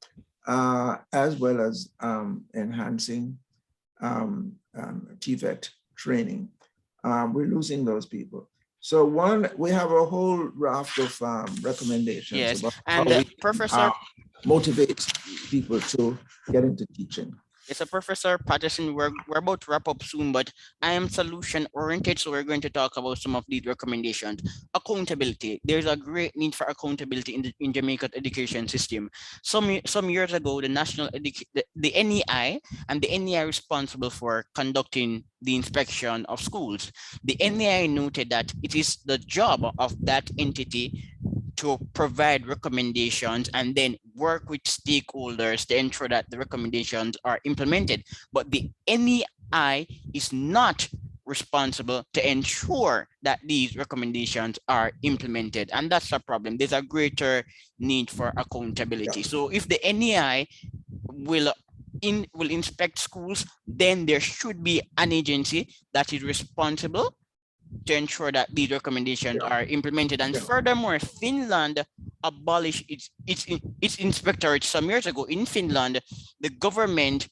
as well as enhancing TVET training. We're losing those people. So we have a whole raft of recommendations, yes, about and how we Professor motivate people to get into teaching. Yes, so Professor Patterson, we're about to wrap up soon, but I am solution oriented, so we're going to talk about some of these recommendations. Accountability. There's a great need for accountability in Jamaican education system. Some years ago, the the NEI and the NEI responsible for conducting the inspection of schools. The NEI noted that it is the job of that entity to provide recommendations and then work with stakeholders to ensure that the recommendations are implemented. But the NEI is not responsible to ensure that these recommendations are implemented. And that's a problem. There's a greater need for accountability. Yeah. So if the NEI will inspect schools, then there should be an agency that is responsible to ensure that these recommendations are implemented. And furthermore, Finland abolished its inspectorate some years ago. In Finland, the government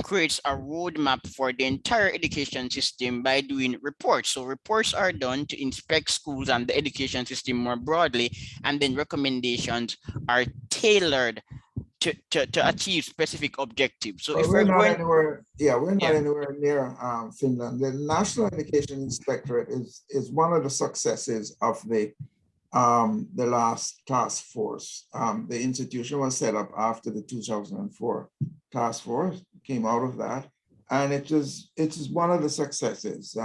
creates a roadmap for the entire education system by doing reports. So reports are done to inspect schools and the education system more broadly, and then recommendations are tailored to achieve specific objectives. So But if we're we're not going, anywhere, we're not anywhere near Finland. The National Education Inspectorate is one of the successes of the last task force. The institution was set up after the 2004 task force, came out of that. And it is one of the successes.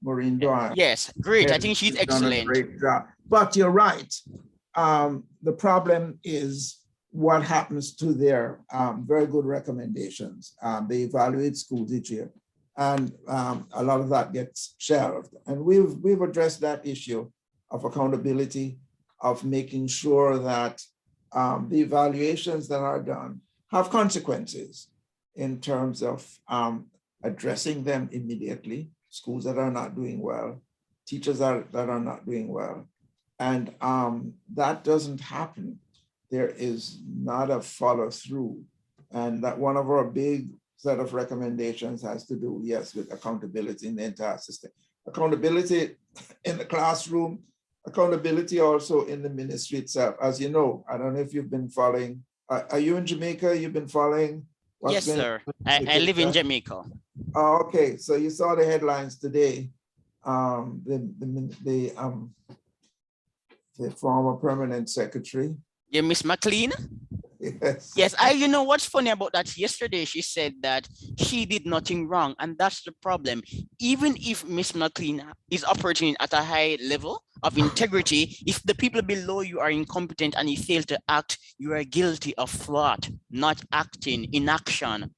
Maureen Dwyer. Yes, great. I think she's done a excellent. great job. But you're right. The problem is what happens to their very good recommendations. They evaluate schools each year, and a lot of that gets shelved. And we've addressed that issue of accountability, of making sure that the evaluations that are done have consequences in terms of addressing them immediately, schools that are not doing well, teachers that are not doing well. And that doesn't happen. There is not a follow through. And that one of our big set of recommendations has to do, yes, with accountability in the entire system. Accountability in the classroom, accountability also in the ministry itself. As you know, I don't know if you've been following, are you in Jamaica? You've been following? Yes, sir. I live in Jamaica. Oh, okay. So you saw the headlines today. The former permanent secretary. Yeah, Miss McLean? Yes. Yes, you know what's funny about that? Yesterday, she said that she did nothing wrong, and that's the problem. Even if Miss McLean is operating at a high level of integrity, if the people below you are incompetent and you fail to act, you are guilty of fraud, not acting, inaction.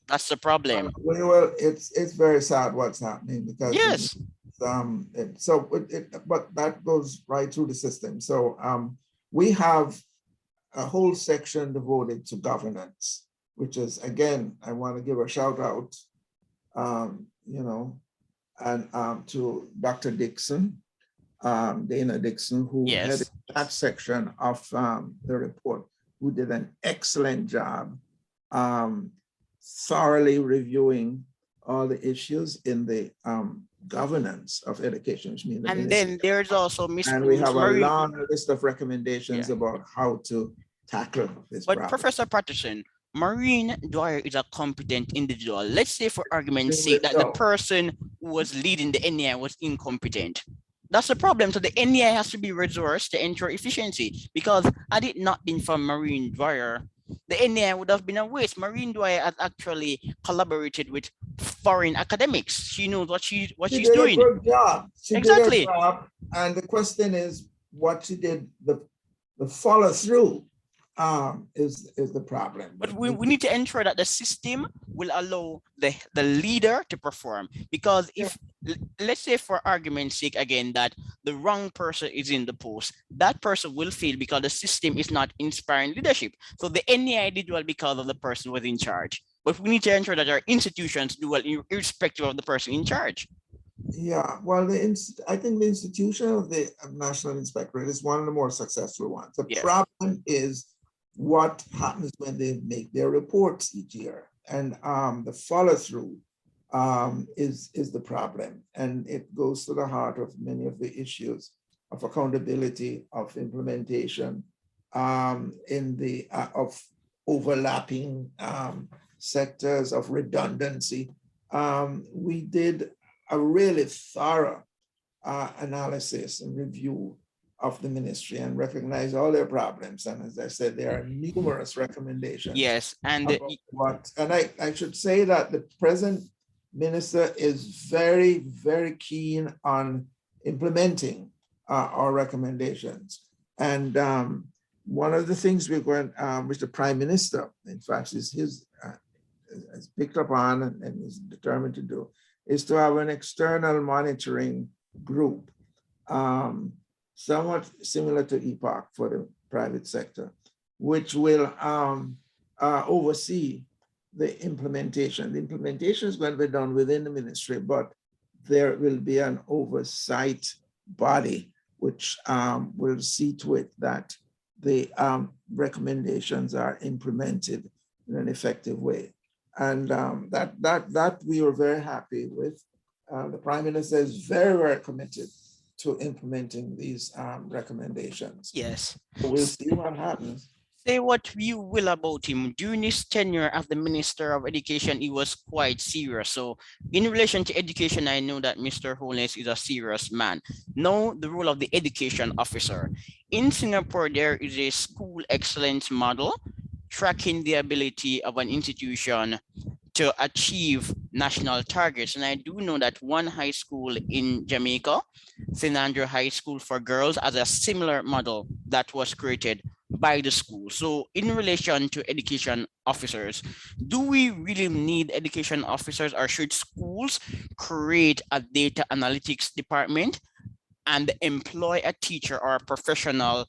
That's the problem. Well, it's very sad what's happening because yes, but that goes right through the system. So we have a whole section devoted to governance, which is, again, I want to give a shout out, to Dr. Dixon, Dana Dixon, who headed that section of the report, who did an excellent job thoroughly reviewing all the issues in the governance of education, which means and then there's also Miss and we have a long list of recommendations about how to tackle this problem. But Professor Patterson, Maureen Dwyer is a competent individual. Let's say for argument's sake that the person who was leading the NEI was incompetent. That's the problem. So the NEI has to be resourced to ensure efficiency, because had it not been for Maureen Dwyer, the NEI would have been a waste. Maureen Dwyer has actually collaborated with foreign academics. She knows what she's doing. She did a good job. Exactly. Did a job, and the question is what she did, the follow through is the problem. But we need to ensure that the system will allow the leader to perform, because if let's say for argument's sake again that the wrong person is in the post, that person will fail because the system is not inspiring leadership. So the NEI did well because of the person was in charge, but we need to ensure that our institutions do well irrespective of the person in charge. Yeah, well, I think the institution of the National Inspectorate is one of the more successful ones. The problem is what happens when they make their reports each year, and the follow through is the problem, and it goes to the heart of many of the issues of accountability, of implementation, of overlapping sectors, of redundancy. We did a really thorough analysis and review of the ministry and recognize all their problems. And as I said, there are numerous recommendations. Yes, and I should say that the present minister is very, very keen on implementing our recommendations. And one of the things we're going, which the Prime Minister, in fact, has picked up on and is determined to do, is to have an external monitoring group, somewhat similar to EPOC for the private sector, which will oversee the implementation. The implementation is going to be done within the ministry, but there will be an oversight body which will see to it that the recommendations are implemented in an effective way. And that we were very happy with. The Prime Minister is very, very committed to implementing these recommendations. Yes. So we'll see what happens. Say what you will about him. During his tenure as the Minister of Education, he was quite serious. So in relation to education, I know that Mr. Holness is a serious man. Now, the role of the education officer. In Singapore, there is a school excellence model tracking the ability of an institution to achieve national targets. And I do know that one high school in Jamaica, St. Andrew High School for Girls, has a similar model that was created by the school. So in relation to education officers, do we really need education officers, or should schools create a data analytics department and employ a teacher or a professional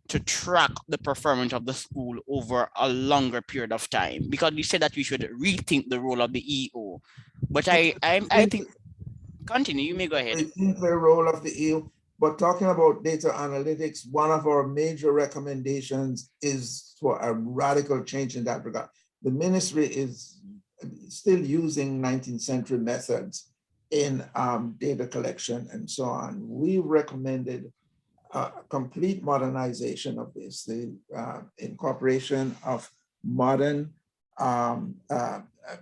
to track the performance of the school over a longer period of time? Because you said that we should rethink the role of the EO, but I think, continue, you may go ahead. Rethink the role of the EO, but talking about data analytics, one of our major recommendations is for a radical change in that regard. The ministry is still using 19th century methods in data collection and so on. We recommended complete modernization of this, the incorporation of modern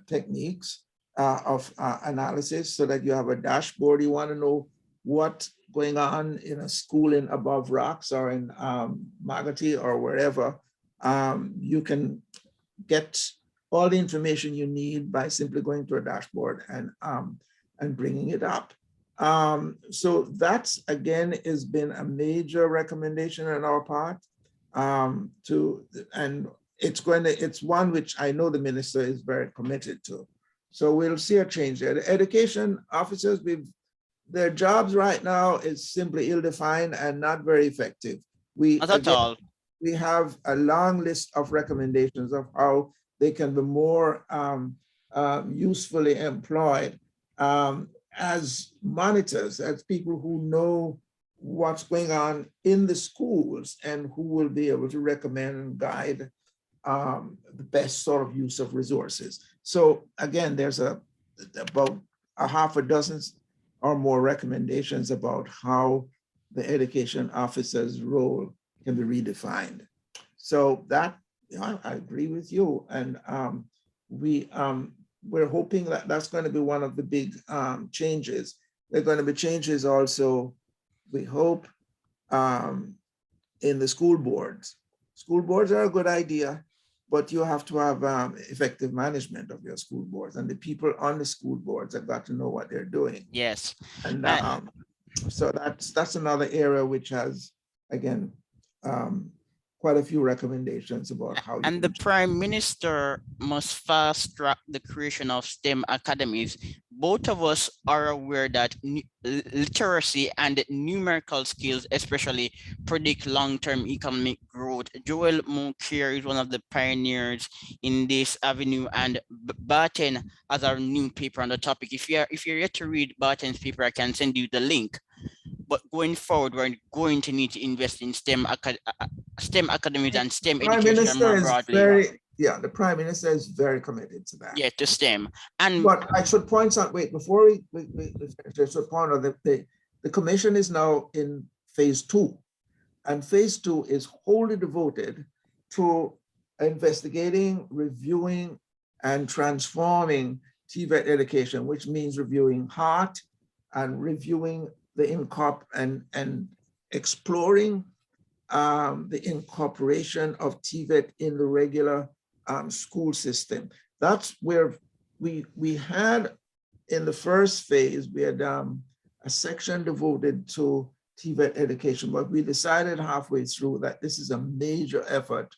techniques of analysis, so that you have a dashboard. You want to know what's going on in a school in Above Rocks or in Magati or wherever. You can get all the information you need by simply going to a dashboard and bringing it up. So that's, again, has been a major recommendation on our part, and it's one which I know the minister is very committed to. So we'll see a change there. The education officers, their jobs right now is simply ill-defined and not very effective. Not at all. We have a long list of recommendations of how they can be more usefully employed as monitors, as people who know what's going on in the schools and who will be able to recommend and guide the best sort of use of resources. So again, there's about a half a dozen or more recommendations about how the education officer's role can be redefined. So that, I agree with you. And we're hoping that that's going to be one of the big changes. There are going to be changes also, we hope, in the school boards. School boards are a good idea, but you have to have effective management of your school boards, and the people on the school boards have got to know what they're doing. Yes. And so that's another area which has, again, quite a few recommendations about how. And the Prime Minister must fast track the creation of STEM academies. Both of us are aware that literacy and numerical skills especially predict long-term economic growth. Joel Moncure is one of the pioneers in this avenue, and Barton has our new paper on the topic. If you're yet to read Barton's paper, I can send you the link. But going forward, we're going to need to invest in STEM academies and STEM education more broadly. The Prime Minister is very committed to that. Yeah, to STEM. But I should point out, before we I should point out that the commission is now in phase 2. And phase 2 is wholly devoted to investigating, reviewing, and transforming TVET education, which means reviewing HEART and reviewing and exploring the incorporation of TVET in the regular school system. That's where we had, in the first phase, we had a section devoted to TVET education, but we decided halfway through that this is a major effort,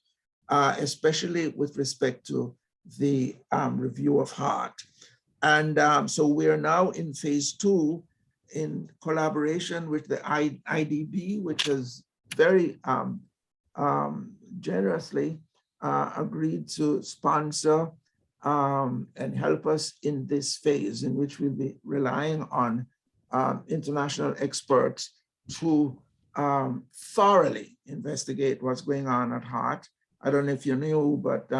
especially with respect to the review of heart. And so we are now in phase 2 in collaboration with the IDB, which has very generously agreed to sponsor and help us in this phase, in which we'll be relying on international experts to thoroughly investigate what's going on at heart. I don't know if you knew, but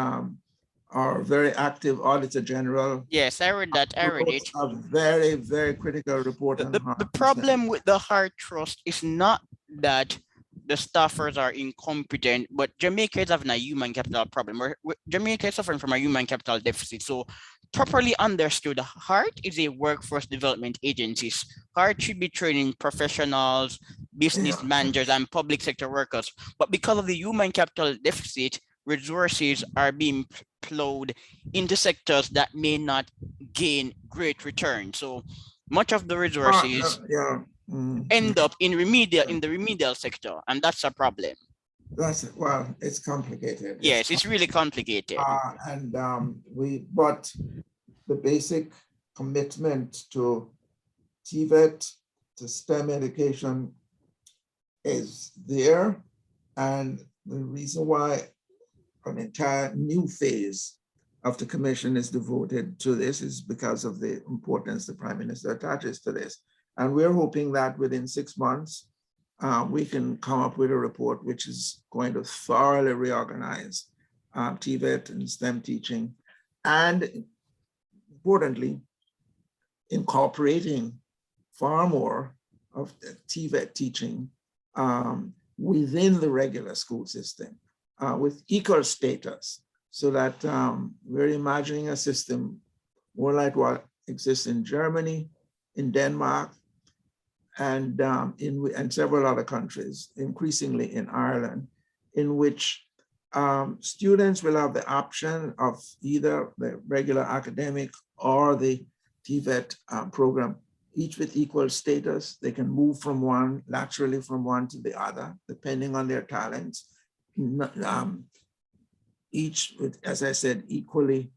our very active Auditor General. Yes, I read that. I read it. A very, very critical report on heart. The problem with the Heart Trust is not that the staffers are incompetent, but Jamaica is having a human capital problem. Jamaica is suffering from a human capital deficit. So properly understood, Heart is a workforce development agency. Heart should be training professionals, business managers, and public sector workers. But because of the human capital deficit, resources are being plowed into sectors that may not gain great return. So much of the resources end up in the remedial sector, and that's a problem. Well, it's complicated. Yes, it's really complicated. But the basic commitment to TVET, to STEM education is there. And the reason why an entire new phase of the commission is devoted to this is because of the importance the Prime Minister attaches to this. And we're hoping that within 6 months, we can come up with a report which is going to thoroughly reorganize TVET and STEM teaching, and importantly, incorporating far more of the TVET teaching within the regular school system with equal status, so that we're imagining a system more like what exists in Germany, in Denmark, and in several other countries, increasingly in Ireland, in which students will have the option of either the regular academic or the TVET program, each with equal status. They can move from one, laterally from one to the other, depending on their talents. Each with, as I said, equally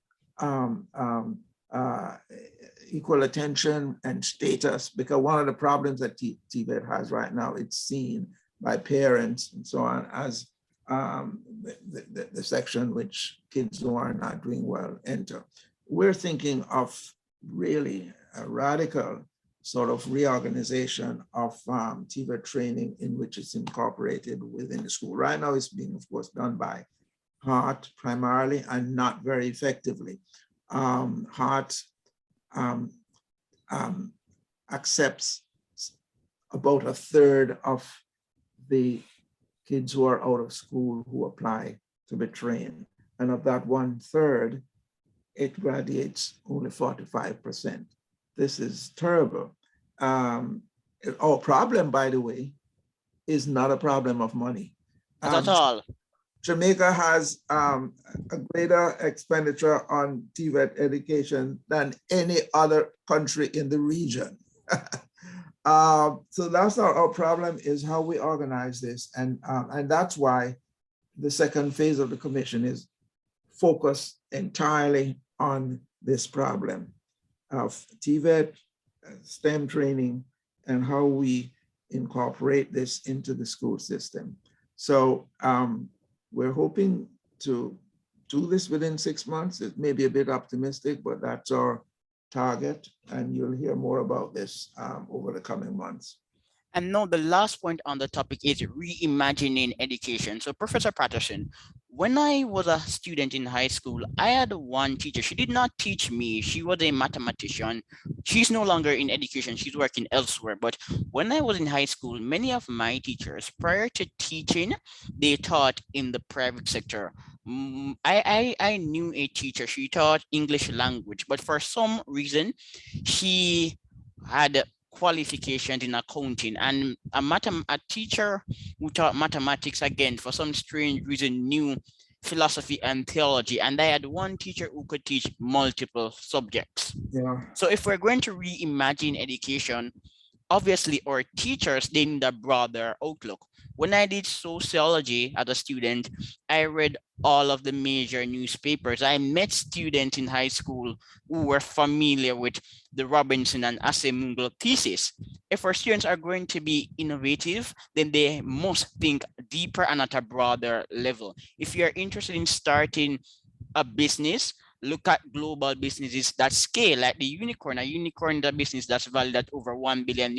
equal attention and status, because one of the problems that TVET has right now, it's seen by parents and so on as the section which kids who are not doing well enter. We're thinking of really a radical sort of reorganization of TVET training in which it's incorporated within the school. Right now it's being, of course, done by Heart primarily and not very effectively. Heart accepts about a third of the kids who are out of school who apply to be trained. And of that 1/3, it graduates only 45%. This is terrible. Our problem, by the way, is not a problem of money. Not at all. Jamaica has a greater expenditure on TVET education than any other country in the region. So that's our problem, is how we organize this. And that's why the second phase of the commission is focused entirely on this problem of TVET, STEM training, and how we incorporate this into the school system. So we're hoping to do this within 6 months. It may be a bit optimistic, but that's our target. And you'll hear more about this over the coming months. And now the last point on the topic is reimagining education. So Professor Patterson, when I was a student in high school, I had one teacher. She did not teach me. She was a mathematician. She's no longer in education. She's working elsewhere. But when I was in high school, many of my teachers, prior to teaching, they taught in the private sector. I knew a teacher. She taught English language, but for some reason, she had qualifications in accounting, and a teacher who taught mathematics, again, for some strange reason, knew philosophy and theology. And I had one teacher who could teach multiple subjects. Yeah. So if we're going to reimagine education, Obviously, our teachers, they need a broader outlook. When I did sociology as a student, I read all of the major newspapers. I met students in high school who were familiar with the Robinson and Asemungle thesis. If our students are going to be innovative, then they must think deeper and at a broader level. If you're interested in starting a business, look at global businesses that scale, like the unicorn. A unicorn is a business that's valued at over $1 billion.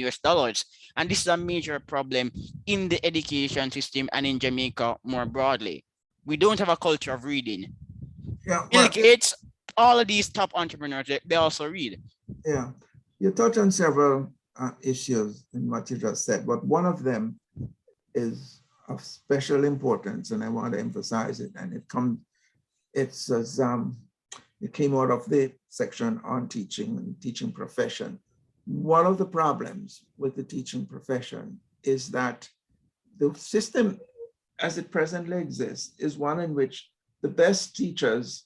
And this is a major problem in the education system and in Jamaica more broadly. We don't have a culture of reading. Yeah, Bill well, Gates, all of these top entrepreneurs, they also read. yeah. You touch on several issues in what you just said, but one of them is of special importance, and I want to emphasize it. And it's as it came out of the section on teaching and teaching profession. One of the problems with the teaching profession is that the system as it presently exists is one in which the best teachers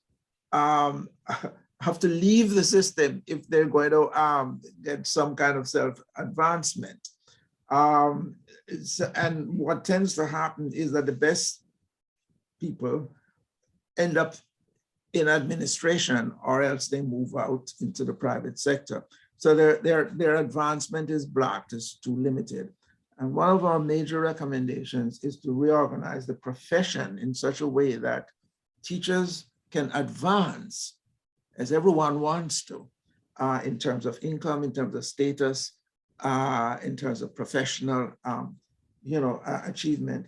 have to leave the system if they're going to get some kind of self-advancement. And what tends to happen is that the best people end up in administration, or else they move out into the private sector. So their advancement is blocked, is too limited. And one of our major recommendations is to reorganize the profession in such a way that teachers can advance as everyone wants to, in terms of income, in terms of status, in terms of professional achievement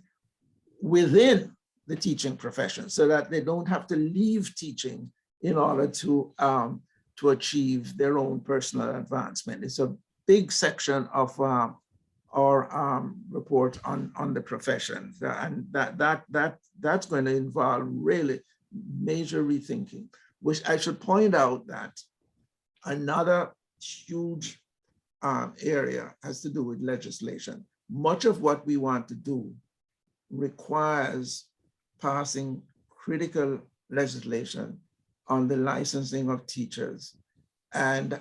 within the teaching profession, so that they don't have to leave teaching in order to achieve their own personal advancement. It's a big section of our report on the profession, and that's going to involve really major rethinking. Which I should point out that another huge area has to do with legislation. Much of what we want to do requires passing critical legislation on the licensing of teachers. And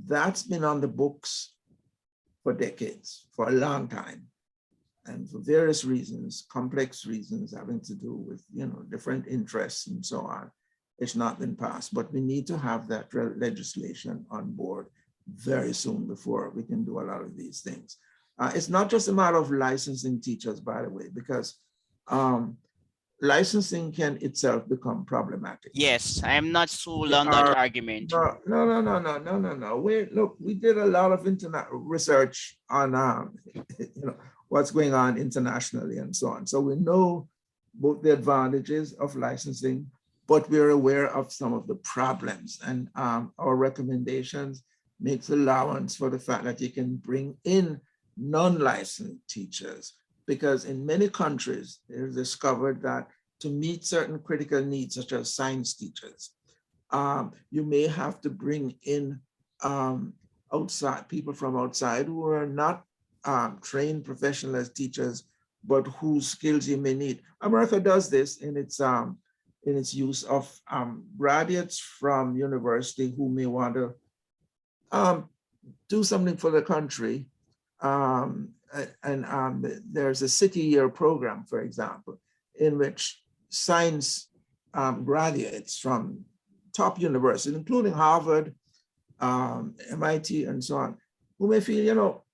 that's been on the books for decades, for a long time. And for various reasons, complex reasons having to do with different interests and so on, it's not been passed. But we need to have that legislation on board very soon before we can do a lot of these things. It's not just a matter of licensing teachers, by the way, because licensing can itself become problematic. Yes, I am not sold on that argument. No. We did a lot of internet research on what's going on internationally and so on. So we know both the advantages of licensing, but we're aware of some of the problems, and our recommendations makes allowance for the fact that you can bring in non-licensed teachers, because in many countries, they've discovered that to meet certain critical needs, such as science teachers, you may have to bring in outside people from outside who are not trained professional as teachers, but whose skills you may need. America does this in its use of graduates from university who may want to do something for the country. There's a city year program, for example, in which science graduates from top universities, including Harvard, MIT, and so on, who may feel,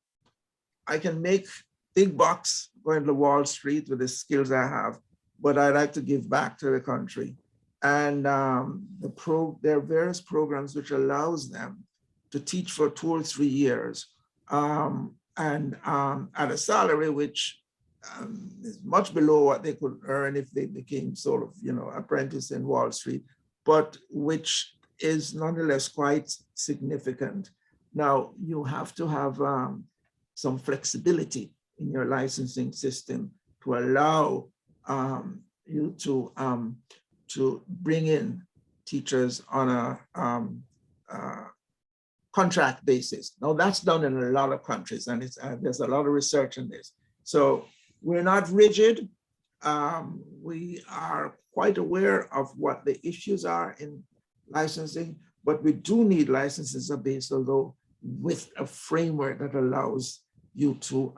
I can make big bucks going to Wall Street with the skills I have, but I'd like to give back to the country. And there are various programs which allows them to teach for 2 or 3 years, and at a salary which is much below what they could earn if they became sort of, apprentice in Wall Street, but which is nonetheless quite significant. Now, you have to have some flexibility in your licensing system to allow you to bring in teachers on a contract basis. Now, that's done in a lot of countries, and there's a lot of research in this. So we're not rigid. We are quite aware of what the issues are in licensing, but we do need licenses based, although with a framework that allows you to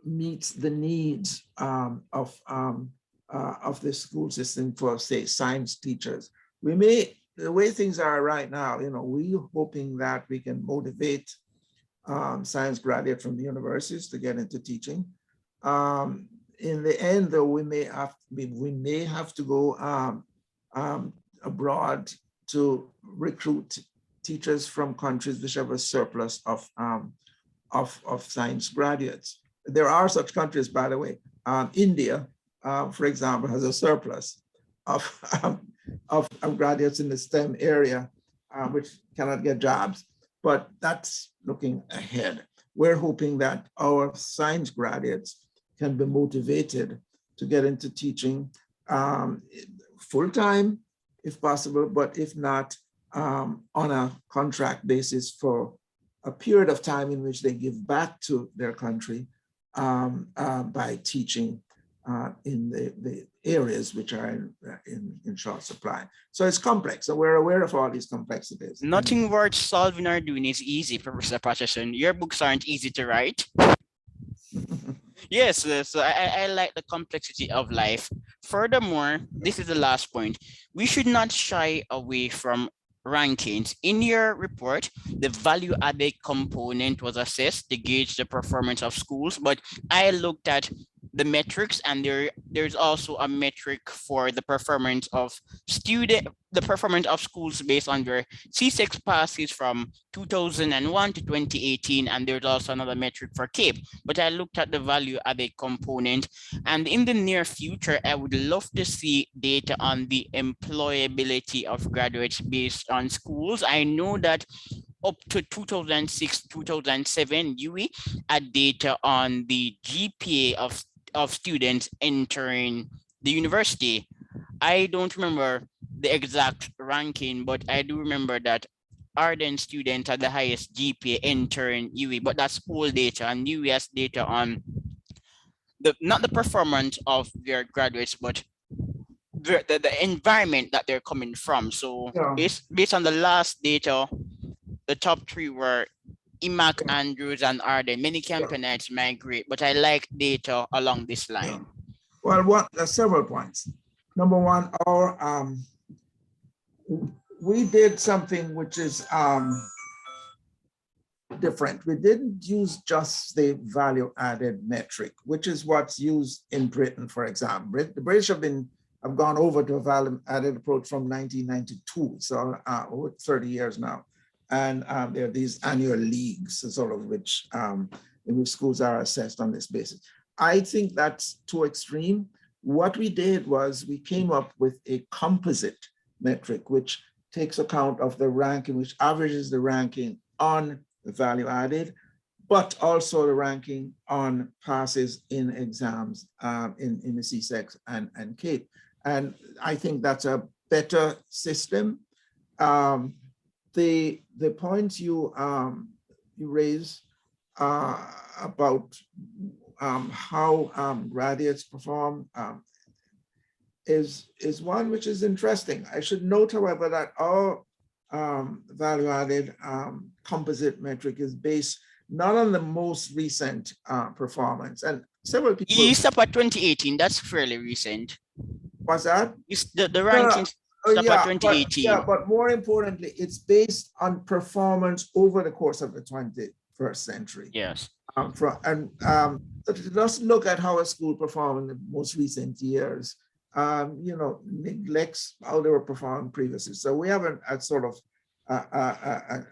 meet the needs of the school system for, say, science teachers. We may, the way things are right now, we're hoping that we can motivate science graduates from the universities to get into teaching. In the end, though, we may have to go abroad to recruit teachers from countries which have a surplus of science graduates. There are such countries, by the way. India, for example, has a surplus of graduates in the STEM area, which cannot get jobs. But that's looking ahead. We're hoping that our science graduates can be motivated to get into teaching full-time, if possible, but if not, on a contract basis for a period of time in which they give back to their country by teaching in the areas which are in short supply. So it's complex, so we're aware of all these complexities. Nothing worth solving or doing is easy, Professor Patterson. Your books aren't easy to write. Yes, so I like the complexity of life. Furthermore, this is the last point. We should not shy away from rankings. In your report, the value added component was assessed to gauge the performance of schools, but I looked at the metrics, and there's also a metric for the performance of schools based on their C6 passes from 2001 to 2018, and there's also another metric for CAPE. But I looked at the value added component, and in the near future, I would love to see data on the employability of graduates based on schools. I know that up to 2006, 2007, UE had data on the GPA of students entering the university. I don't remember the exact ranking, but I do remember that Arden students had the highest GPA entering UE, but that's old data, and UE has data on not the performance of their graduates, but the environment that they're coming from. So Yeah. based on the last data, the top three were Imac, Andrews, and Arden. Many Campanites migrate, but I like data along this line. Well, there's several points. Number one, we did something which is different. We didn't use just the value added metric, which is what's used in Britain, for example. The British have gone over to a value added approach from 1992, so over 30 years now. And there are these annual leagues, sort of in which schools are assessed on this basis. I think that's too extreme. What we did was we came up with a composite metric, which takes account of the ranking, which averages the ranking on the value added, but also the ranking on passes in exams in the CSEC and CAPE. And I think that's a better system. The points you raise about how graduates perform is one which is interesting. I should note, however, that our value-added composite metric is based not on the most recent performance, and several people. You stop at 2018. That's fairly recent. What's that? The rankings. Yeah, 2018. but more importantly, it's based on performance over the course of the 21st century. Yes. Let's look at how a school performed in the most recent years. Neglects how they were performing previously. So we have a sort of an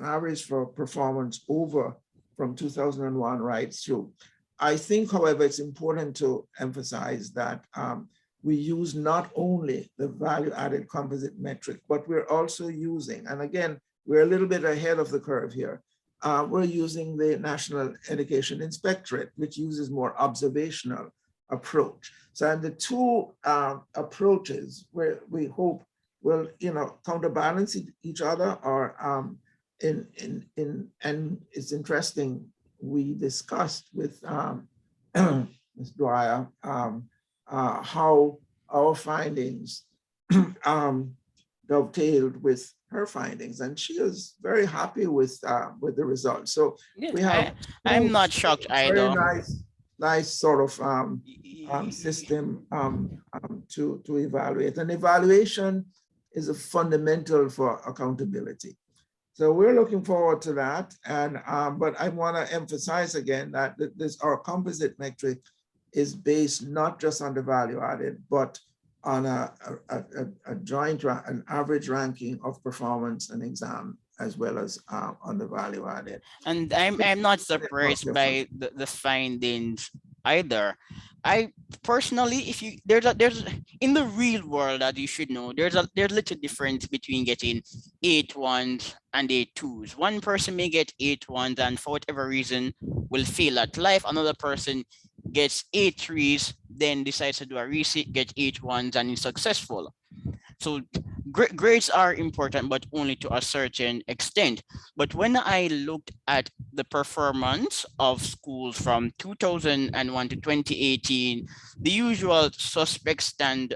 average for performance over from 2001 right through. I think, however, it's important to emphasize that we use not only the value-added composite metric, but we're also using, and again, we're a little bit ahead of the curve here. We're using the National Education Inspectorate, which uses more observational approach. So, and the two approaches where we hope will, counterbalance each other, or and it's interesting. We discussed with Ms. Dwyer how our findings dovetailed with her findings, and she is very happy with the results. So Yeah, we have I'm two not shocked very either. nice sort of system to evaluate. And evaluation is a fundamental for accountability. So we're looking forward to that. And but I want to emphasize again that this our composite metric is based not just on the value added, but on a joint, an average ranking of performance and exam, as well as on the value added. And I'm not surprised by the findings either. I personally, if you there's in the real world, that you should know, there's little difference between getting 8 1s and 8 2s. One person may get 8 1s and for whatever reason will fail at life. Another person gets 8 3s, then decides to do a resit, get 8 1s and is successful. So grades are important, but only to a certain extent. But when I looked at the performance of schools from 2001 to 2018, the usual suspects they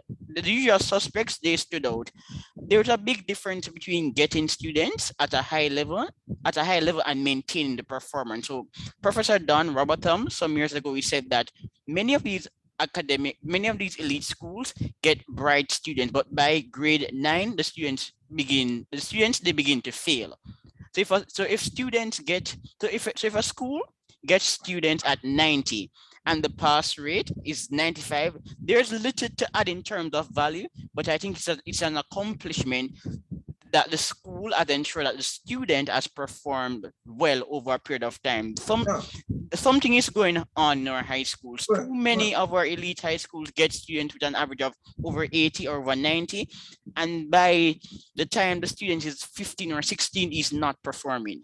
stood out. There's a big difference between getting students at a high level and maintaining the performance. So Professor Don Robotham some years ago, he said that many of these elite schools get bright students, but by grade 9, the students they begin to fail. So if students get so if a school gets students at 90 and the pass rate is 95, there's little to add in terms of value, but I think it's an accomplishment that the school has ensured that the student has performed well over a period of time. Something is going on in our high schools. Too many of our elite high schools get students with an average of over 80 or over 90, and by the time the student is 15 or 16, is not performing.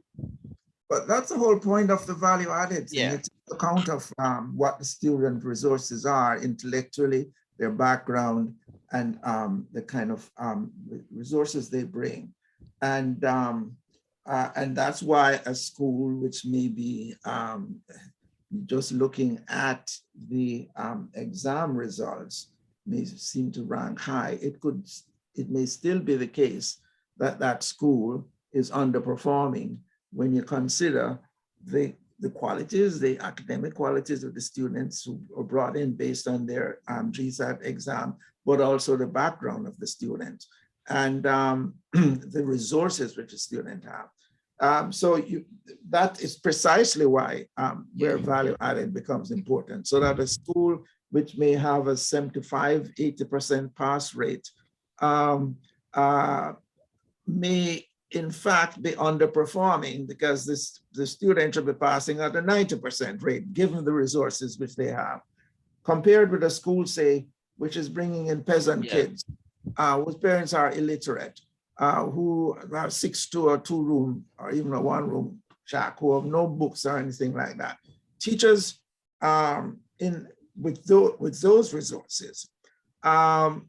But that's the whole point of the value added thing. Yeah. It's account of what the student resources are intellectually, their background, and the kind of resources they bring. And that's why a school which may be just looking at the exam results may seem to rank high. It may still be the case that that school is underperforming when you consider the qualities, the academic qualities of the students who are brought in based on their GSAT exam, but also the background of the student and the resources which the student have. So that is precisely why where value added becomes important. So that a school which may have a 75, 80% pass rate may in fact be underperforming because the student should be passing at a 90% rate, given the resources which they have, compared with a school, say, which is bringing in peasant kids, whose parents are illiterate, who have 6-2 or 2-room or even a 1-room shack, who have no books or anything like that. Teachers with those resources, our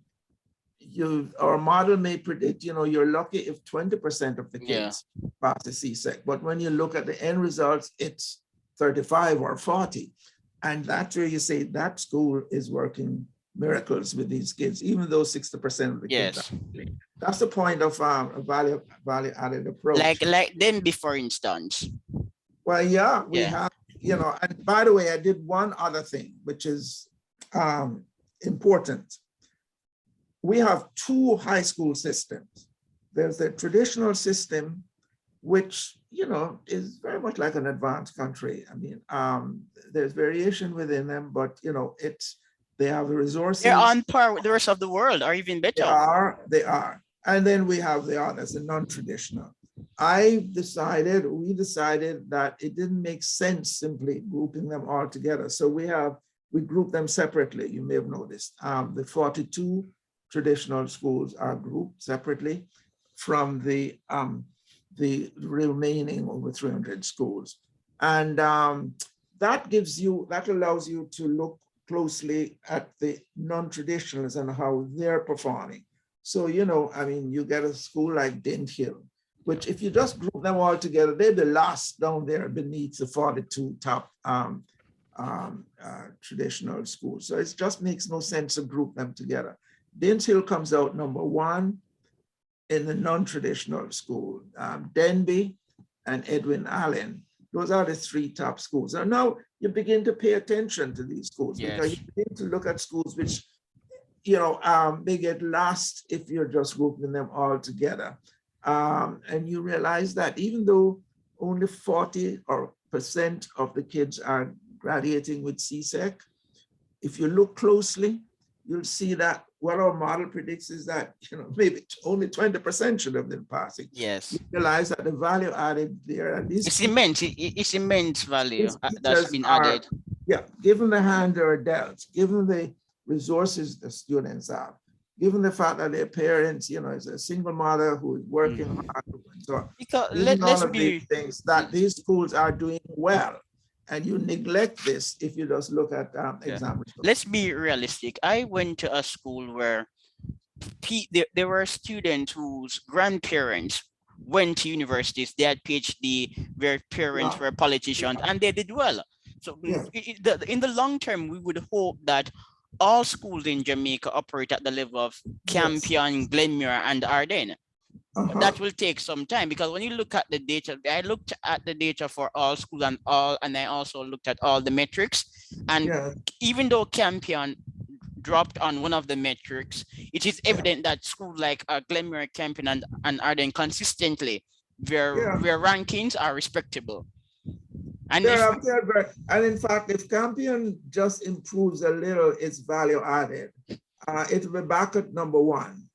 model may predict, you're lucky if 20% of the kids pass the CSEC, but when you look at the end results, it's 35 or 40. And that's where you say that school is working miracles with these kids, even though 60% of the kids are. That's the point of a value added approach. Like Denby, for instance. Well, we have, and by the way, I did one other thing, which is important. We have 2 high school systems. There's the traditional system, which, is very much like an advanced country. I mean, there's variation within them, but, they have the resources. They're on par with the rest of the world, or even better. They are. And then we have the others, the non-traditional. We decided that it didn't make sense simply grouping them all together. So we group them separately. You may have noticed the 42 traditional schools are grouped separately from the remaining over 300 schools. And that allows you to look closely at the non-traditionals and how they're performing. So, you get a school like Dent Hill, which if you just group them all together, they're the last down there beneath the 42 top traditional schools. So it just makes no sense to group them together. Dent Hill comes out number 1 in the non-traditional school, Denby and Edwin Allen. Those are the three top schools. And now you begin to pay attention to these schools because you begin to look at schools which, they get lost if you're just grouping them all together. And you realize that even though only 40% of the kids are graduating with CSEC, if you look closely, you'll see that what our model predicts is that maybe only 20% should have been passing. Yes. You realize that the value added there, and it's immense. It's immense value that's been added. Given the hand they're dealt, given the resources the students have, given the fact that their parents, is a single mother who is working hard, and so on. Because these things that these schools are doing well. And you neglect this if you just look at examples. Let's be realistic. I went to a school where there were students whose grandparents went to universities. They had PhD, their parents were politicians, and they did well. So in the long term, we would hope that all schools in Jamaica operate at the level of Campion, Glenmuir, and Arden. That will take some time, because when you look at the data, I looked at the data for all schools and I also looked at all the metrics. And even though Campion dropped on one of the metrics, it is evident that schools like Glenmuir, Campion, and Arden consistently, their rankings are respectable. And in fact, if Campion just improves a little its value added, it will be back at number one.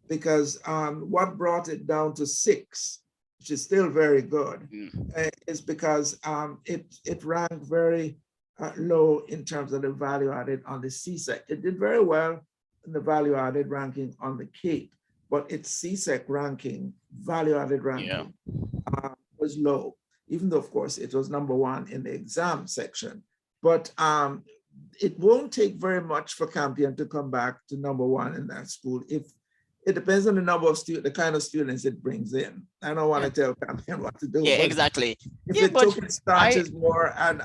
Because what brought it down to 6, which is still very good, is because it ranked very low in terms of the value added on the CSEC. It did very well in the value added ranking on the Cape, but its CSEC ranking, value added ranking, was low, even though, of course, it was number 1 in the exam section. But it won't take very much for Campion to come back to number 1 in that school. If it depends on the number of the kind of students it brings in. I don't want to tell Campion what to do. Yeah, exactly. If it took its starches more and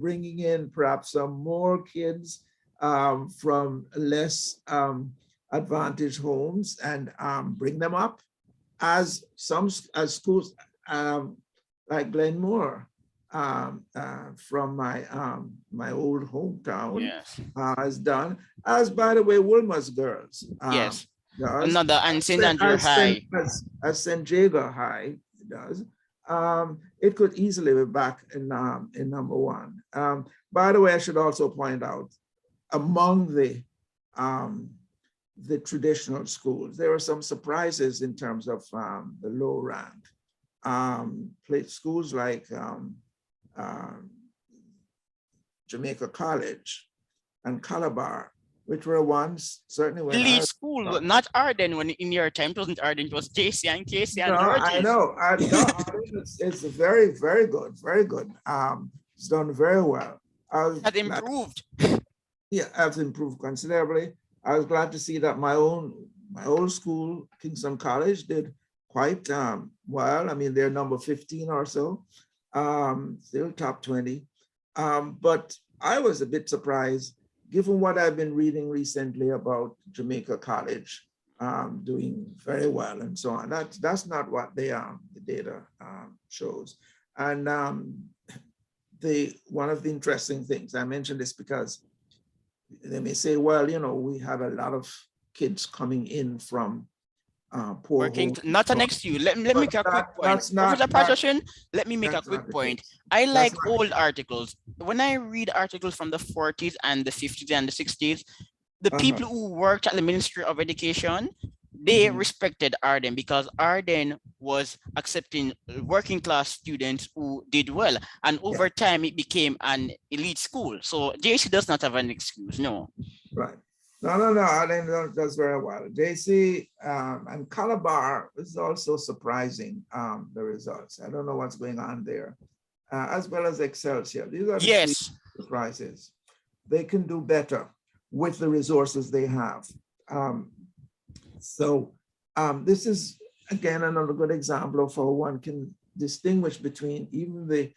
bringing in perhaps some more kids from less advantaged homes and bring them up, as schools like Glenmore from my old hometown has done, as by the way Wilma's girls. Another, and St. Andrew High. As St. Jago High does. It could easily be back in number 1. By the way, I should also point out, among the traditional schools, there were some surprises in terms of the low rank. Schools like Jamaica College and Calabar, which were once certainly when elite school, not Arden. When in your time, it wasn't Arden, it was JC and Georges. I know. It's very, very good, very good. It's done very well. Has improved. Yeah, has improved considerably. I was glad to see that my old school, Kingston College, did quite well. I mean, they're number 15 or so, still top 20. But I was a bit surprised, given what I've been reading recently about Jamaica College doing very well and so on. That's not what the data shows. And one of the interesting things, I mentioned this because they may say, well, we had a lot of kids coming in from poor homes. Not next to you. Let me make a quick point. Professor Patterson, let me make a quick point. I like old articles. When I read articles from the 40s and the 50s and the 60s, the people who worked at the Ministry of Education, they respected Arden because Arden was accepting working class students who did well. And over time, it became an elite school. So JC does not have an excuse, no. Right. No, Arden does very well. JC and Calabar is also surprising, the results. I don't know what's going on there. As well as Excelsior. These are the surprises. They can do better with the resources they have. This is, again, another good example of how one can distinguish between even the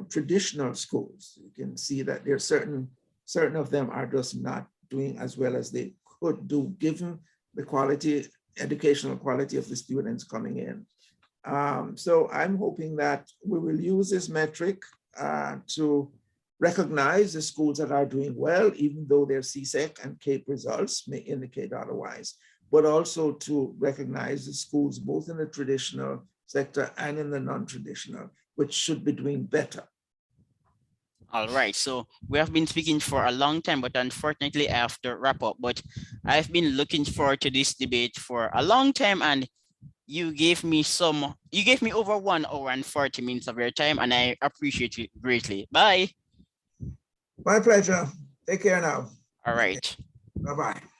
traditional schools. You can see that there are certain of them are just not doing as well as they could do, given the quality educational quality of the students coming in. So I'm hoping that we will use this metric to recognize the schools that are doing well, even though their CSEC and CAPE results may indicate otherwise, but also to recognize the schools both in the traditional sector and in the non-traditional, which should be doing better. All right, so we have been speaking for a long time, but unfortunately I have to wrap up. But I've been looking forward to this debate for a long time, and you gave me over 1 hour and 40 minutes of your time, and I appreciate it greatly. Bye. My pleasure. Take care now. All right. Bye-bye.